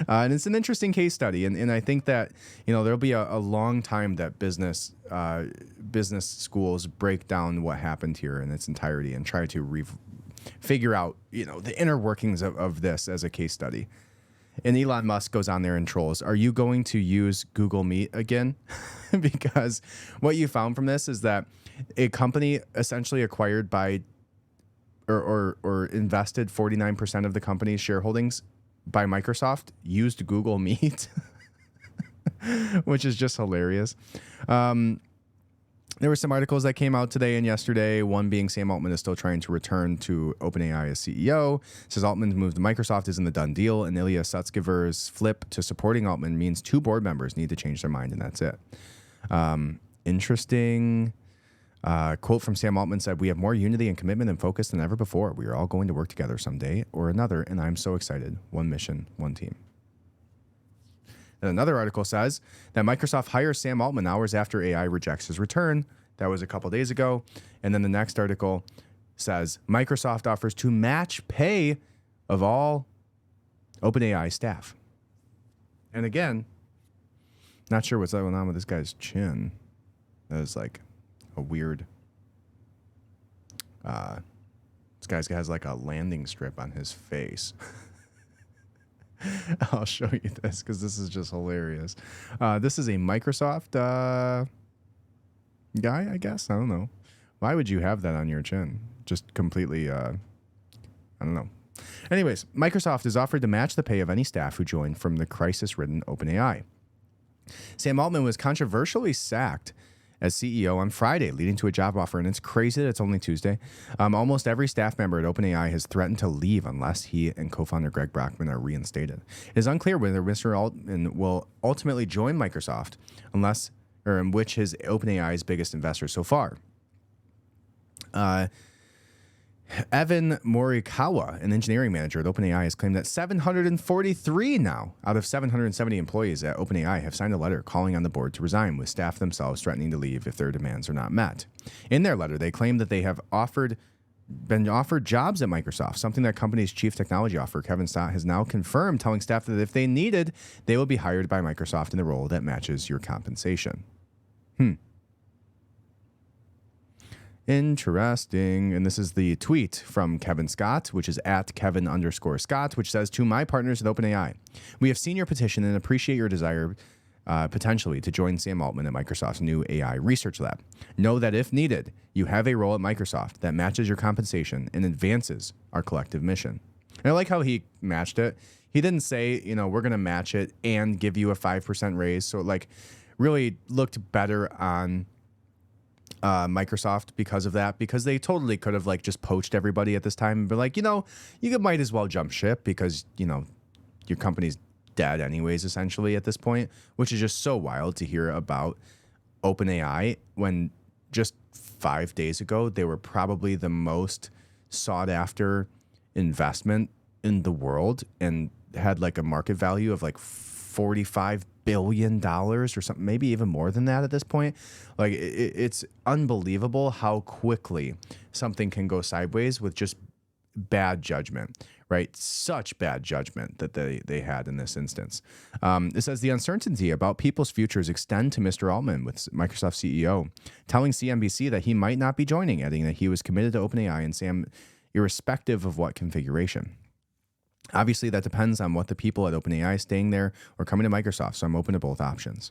And it's an interesting case study. And I think that, there'll be a long time that business schools break down what happened here in its entirety and try to figure out, the inner workings of this as a case study. And Elon Musk goes on there and trolls, "Are you going to use Google Meet again?" Because what you found from this is that a company essentially acquired by or invested 49% of the company's shareholdings by Microsoft used Google Meet, which is just hilarious. There were some articles that came out today and yesterday, one being Sam Altman is still trying to return to OpenAI as CEO. Says Altman's move to Microsoft isn't a done deal, and Ilya Sutskever's flip to supporting Altman means 2 board members need to change their mind, and that's it. Interesting. Quote from Sam Altman said, "We have more unity and commitment and focus than ever before. We are all going to work together someday or another, and I'm so excited. One mission, one team." And another article says that Microsoft hires Sam Altman hours after AI rejects his return. That was a couple days ago. And then the next article says Microsoft offers to match pay of all OpenAI staff. And again, not sure what's going on with this guy's chin. That is like a weird... this guy has like a landing strip on his face. I'll show you this because this is just hilarious. This is a Microsoft guy, I guess. I don't know. Why would you have that on your chin? Just completely, I don't know. Anyways, Microsoft is offered to match the pay of any staff who joined from the crisis-ridden OpenAI. Sam Altman was controversially sacked as CEO on Friday, leading to a job offer. And it's crazy that it's only Tuesday. Almost every staff member at OpenAI has threatened to leave unless he and co-founder Greg Brockman are reinstated. It is unclear whether Mr. Altman will ultimately join Microsoft, in which his OpenAI's biggest investor so far. Evan Morikawa, an engineering manager at OpenAI, has claimed that 743 now out of 770 employees at OpenAI have signed a letter calling on the board to resign, with staff themselves threatening to leave if their demands are not met. In their letter, they claim that they have been offered jobs at Microsoft, something that company's chief technology officer, Kevin Stott, has now confirmed, telling staff that if they needed, they will be hired by Microsoft in the role that matches your compensation. Interesting. And this is the tweet from Kevin Scott, which is at Kevin_Scott, which says, "To my partners at OpenAI, we have seen your petition and appreciate your desire potentially to join Sam Altman at Microsoft's new AI research lab. Know that if needed, you have a role at Microsoft that matches your compensation and advances our collective mission. And I like how he matched it. He didn't say, we're going to match it and give you a 5% raise. So it really looked better on Microsoft because of that, because they totally could have just poached everybody at this time and been like, you might as well jump ship because, your company's dead anyways, essentially at this point, which is just so wild to hear about OpenAI when just 5 days ago, they were probably the most sought after investment in the world and had a market value of $45 billion or something, maybe even more than that at this point. It's unbelievable how quickly something can go sideways with just bad judgment, right? Such bad judgment that they had in this instance. It says the uncertainty about people's futures extend to Mr. Altman, with Microsoft CEO telling CNBC that he might not be joining, adding that he was committed to OpenAI and Sam, irrespective of what configuration. Obviously, that depends on what the people at OpenAI staying there or coming to Microsoft, so I'm open to both options.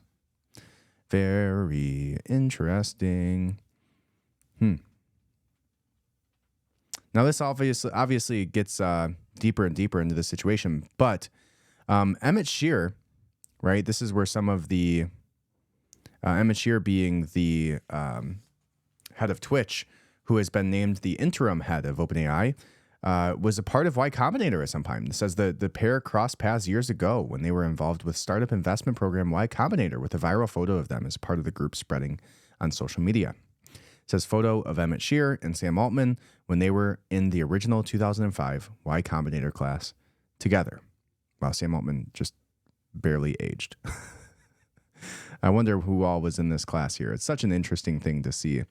Very interesting. Now, this obviously gets deeper and deeper into the situation, but Emmett Shear, right? This is where some of the Emmett Shear being the head of Twitch, who has been named the interim head of OpenAI, was a part of Y Combinator at some time. It says the pair crossed paths years ago when they were involved with startup investment program Y Combinator, with a viral photo of them as part of the group spreading on social media. It says photo of Emmett Shear and Sam Altman when they were in the original 2005 Y Combinator class together. Wow, Sam Altman just barely aged. I wonder who all was in this class here. It's such an interesting thing to see.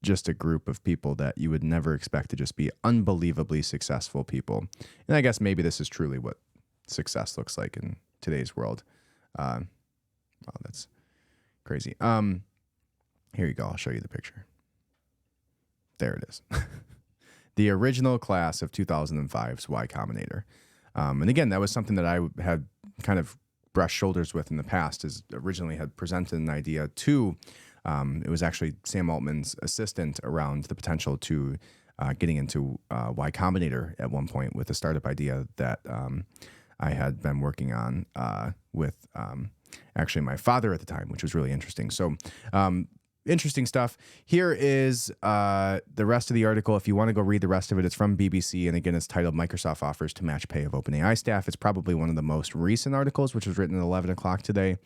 Just a group of people that you would never expect to just be unbelievably successful people. And I guess maybe this is truly what success looks like in today's world. Wow, that's crazy. Here you go. I'll show you the picture. There it is. The original class of 2005's Y Combinator. And again, that was something that I had kind of brushed shoulders with in the past, is originally had presented an idea to it was actually Sam Altman's assistant around the potential to getting into Y Combinator at one point with a startup idea that I had been working on with actually my father at the time, which was really interesting. So interesting stuff. Here is the rest of the article. If you want to go read the rest of it, it's from BBC. And again, it's titled Microsoft Offers to Match Pay of OpenAI Staff. It's probably one of the most recent articles, which was written at 11 o'clock today.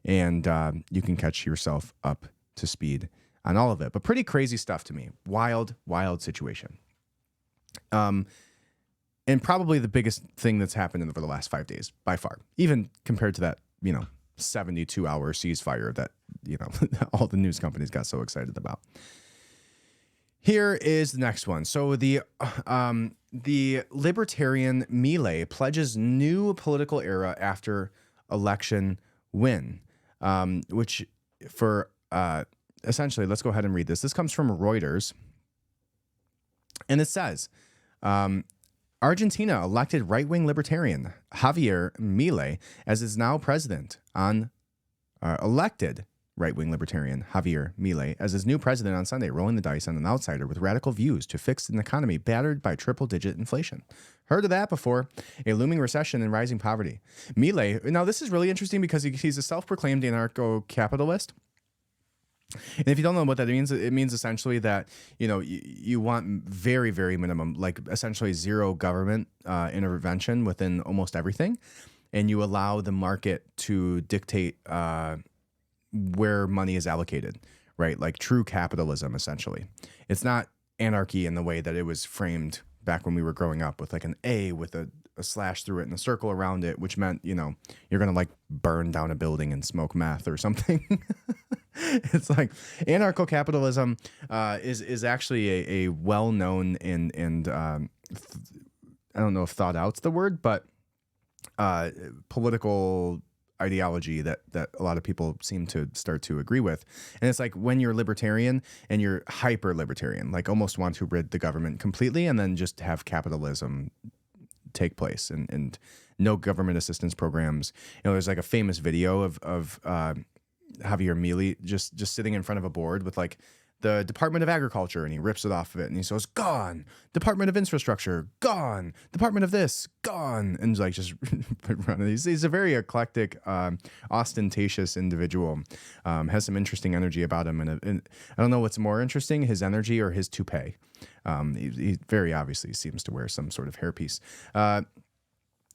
And you can catch yourself up to speed on all of it. But pretty crazy stuff to me. Wild, wild situation. And probably the biggest thing that's happened over the last 5 days, by far. Even compared to that, 72-hour ceasefire that, all the news companies got so excited about. Here is the next one. So the libertarian Milei pledges new political era after election win, which for essentially, let's go ahead and read this. This comes from Reuters, and it says, Argentina elected right-wing libertarian Javier Milei as its now president on elected right-wing libertarian Javier Milei as his new president on Sunday, rolling the dice on an outsider with radical views to fix an economy battered by triple-digit inflation. Heard of that before? A looming recession and rising poverty. Milei, now this is really interesting because he's a self-proclaimed anarcho-capitalist. And if you don't know what that means, it means essentially that, you want very, very minimum, essentially zero government intervention within almost everything. And you allow the market to dictate where money is allocated, right? Like true capitalism, essentially. It's not anarchy in the way that it was framed back when we were growing up with an A with a slash through it and a circle around it, which meant, you're going to burn down a building and smoke meth or something. It's anarcho-capitalism is actually a well-known and I don't know if thought out's the word, but political ideology that a lot of people seem to start to agree with. And it's when you're libertarian and you're hyper-libertarian, almost want to rid the government completely and then just have capitalism take place and no government assistance programs. There's like a famous video of Javier Milei just sitting in front of a board with like the Department of Agriculture, and he rips it off of it, and he says, gone. Department of Infrastructure, gone. Department of this, gone. And like just he's a very eclectic, ostentatious individual. Has some interesting energy about him, and I don't know what's more interesting, his energy or his toupee. He very obviously seems to wear some sort of hairpiece.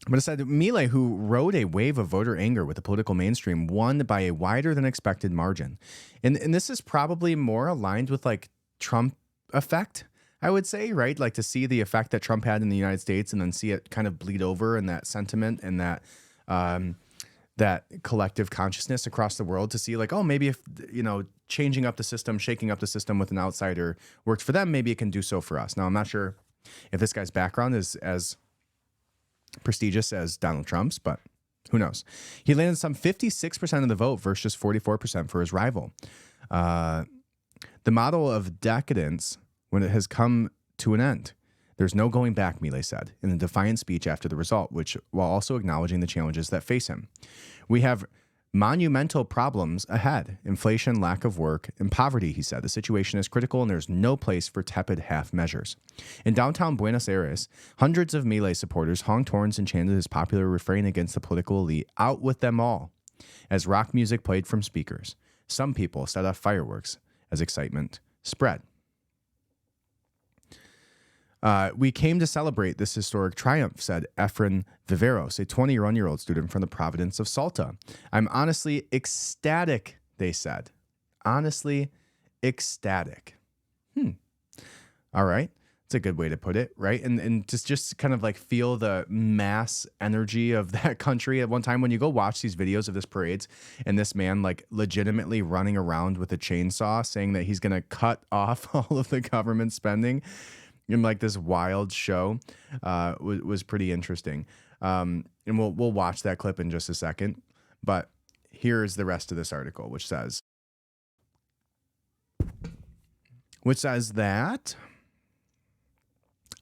But it said Milei, who rode a wave of voter anger with the political mainstream, won by a wider than expected margin. And this is probably more aligned with like Trump effect, I would say, right? Like to see the effect that Trump had in the United States and then see it kind of bleed over in that sentiment and that that collective consciousness across the world, to see like, oh, maybe if, changing up the system, shaking up the system with an outsider worked for them, maybe it can do so for us. Now, I'm not sure if this guy's background is as prestigious as Donald Trump's, but who knows? He landed some 56% of the vote versus 44% for his rival. The model of decadence, when it has come to an end, there's no going back, Milei said in a defiant speech after the result, while also acknowledging the challenges that face him. We have monumental problems ahead: inflation, lack of work, and poverty, he said. The situation is critical and there's no place for tepid half measures. In downtown Buenos Aires, hundreds of Milei supporters honked horns and chanted his popular refrain against the political elite, "Out with them all," as rock music played from speakers. Some people set off fireworks as excitement spread. We came to celebrate this historic triumph, said Efren Viveros, a 21-year-old student from the province of Salta. I'm honestly ecstatic, they said. Honestly ecstatic. All right. It's a good way to put it, right? And just kind of like feel the mass energy of that country. At one time, when you go watch these videos of this parades and this man like legitimately running around with a chainsaw saying that he's going to cut off all of the government spending in like this wild show, was pretty interesting. And we'll watch that clip in just a second. But here's the rest of this article, which says that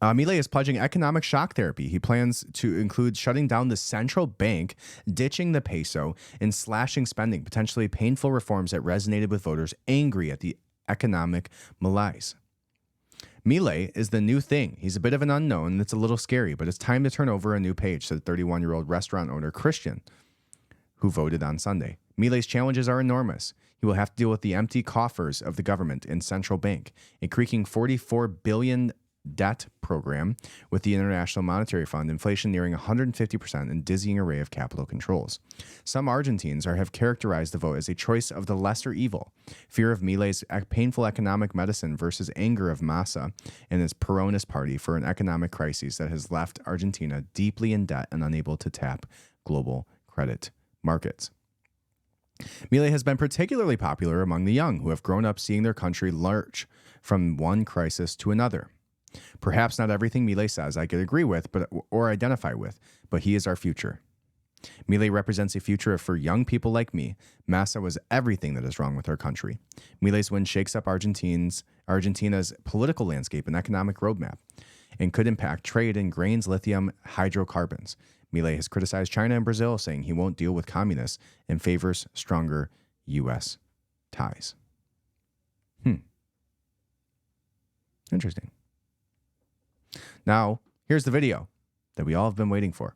Milei is pledging economic shock therapy. He plans to include shutting down the central bank, ditching the peso, and slashing spending, potentially painful reforms that resonated with voters angry at the economic malaise. Milei is the new thing. He's a bit of an unknown, and it's a little scary, but it's time to turn over a new page, said 31-year-old restaurant owner Christian, who voted on Sunday. Milei's challenges are enormous. He will have to deal with the empty coffers of the government and central bank, a creaking $44 billion debt program with the International Monetary Fund, inflation nearing 150%, and dizzying array of capital controls. Some Argentines have characterized the vote as a choice of the lesser evil, fear of Milei's painful economic medicine versus anger of Massa and his Peronist party for an economic crisis that has left Argentina deeply in debt and unable to tap global credit markets. Milei has been particularly popular among the young, who have grown up seeing their country lurch from one crisis to another. Perhaps not everything Milei says I could agree with or identify with, but he is our future. Milei represents a future for young people like me. Massa was everything that is wrong with our country. Milei's win shakes up Argentina's political landscape and economic roadmap and could impact trade in grains, lithium, hydrocarbons. Milei has criticized China and Brazil, saying he won't deal with communists and favors stronger U.S. ties. Interesting. Now, here's the video that we all have been waiting for.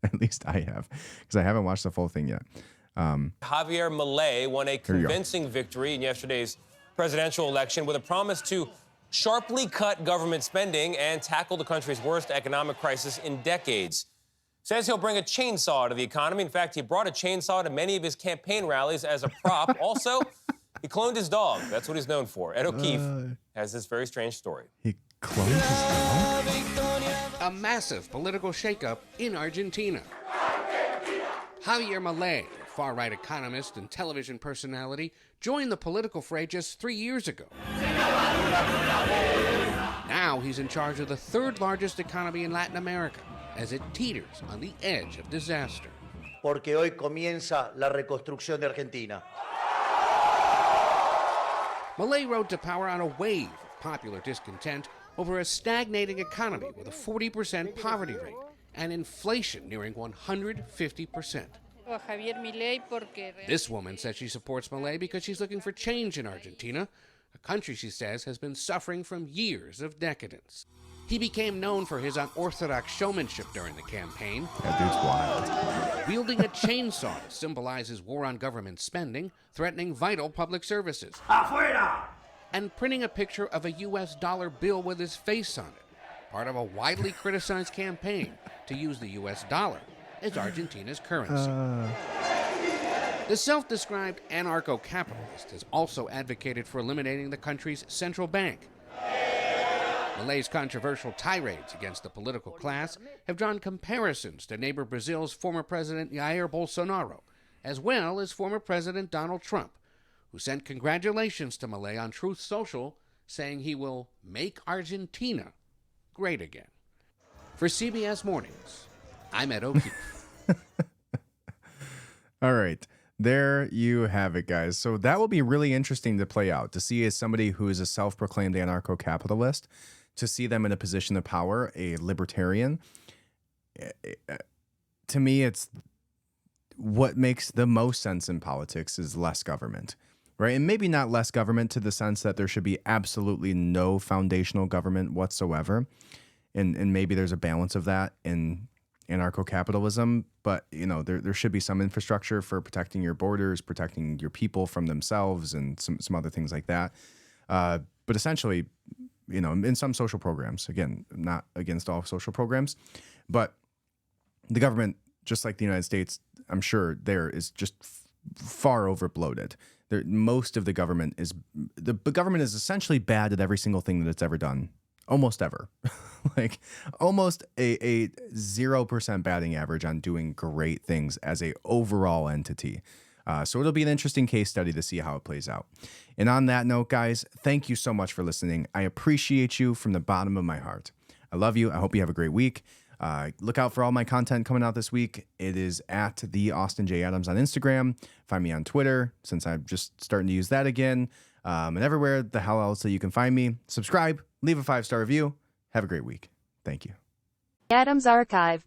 At least I have, because I haven't watched the full thing yet. Javier Milei won a convincing victory in yesterday's presidential election with a promise to sharply cut government spending and tackle the country's worst economic crisis in decades. Says he'll bring a chainsaw to the economy. In fact, he brought a chainsaw to many of his campaign rallies as a prop. Also, he cloned his dog. That's what he's known for. Ed O'Keefe has this very strange story. He cloned his dog? A massive political shakeup in Argentina. Javier Milei, a far-right economist and television personality, joined the political fray just 3 years ago. Now he's in charge of the third largest economy in Latin America, as it teeters on the edge of disaster. Porque hoy comienza la reconstrucción de Argentina. Milei rode to power on a wave of popular discontent over a stagnating economy with a 40% poverty rate and inflation nearing 150%. This woman says she supports Milei because she's looking for change in Argentina, a country she says has been suffering from years of decadence. He became known for his unorthodox showmanship during the campaign. That dude's wild. Wielding a chainsaw to symbolize his war on government spending, threatening vital public services. ¡Afuera! And printing a picture of a U.S. dollar bill with his face on it, part of a widely criticized campaign to use the U.S. dollar as Argentina's currency. The self-described anarcho-capitalist has also advocated for eliminating the country's central bank. Milei's controversial tirades against the political class have drawn comparisons to neighbor Brazil's former president Jair Bolsonaro, as well as former President Donald Trump, who sent congratulations to Milei on Truth Social, saying he will make Argentina great again. For CBS Mornings, I'm Ed O'Keefe. All right. There you have it, guys. So that will be really interesting to play out, to see as somebody who is a self-proclaimed anarcho-capitalist, to see them in a position of power, a libertarian. To me, it's what makes the most sense in politics is less government, right? And maybe not less government to the sense that there should be absolutely no foundational government whatsoever. And maybe there's a balance of that in anarcho-capitalism, but there should be some infrastructure for protecting your borders, protecting your people from themselves, and some other things like that. But essentially, in some social programs, again, not against all social programs, but the government, just like the United States, I'm sure there is just far over bloated. Most of the government is essentially bad at every single thing that it's ever done. Almost ever. Like almost a 0% batting average on doing great things as a overall entity. So it'll be an interesting case study to see how it plays out. And on that note, guys, thank you so much for listening. I appreciate you from the bottom of my heart. I love you. I hope you have a great week. Look out for all my content coming out this week. It is at the Austin J. Adams on Instagram. Find me on Twitter, since I'm just starting to use that again. And everywhere the hell else that you can find me. Subscribe, leave a 5-star review. Have a great week. Thank you. Adams Archive.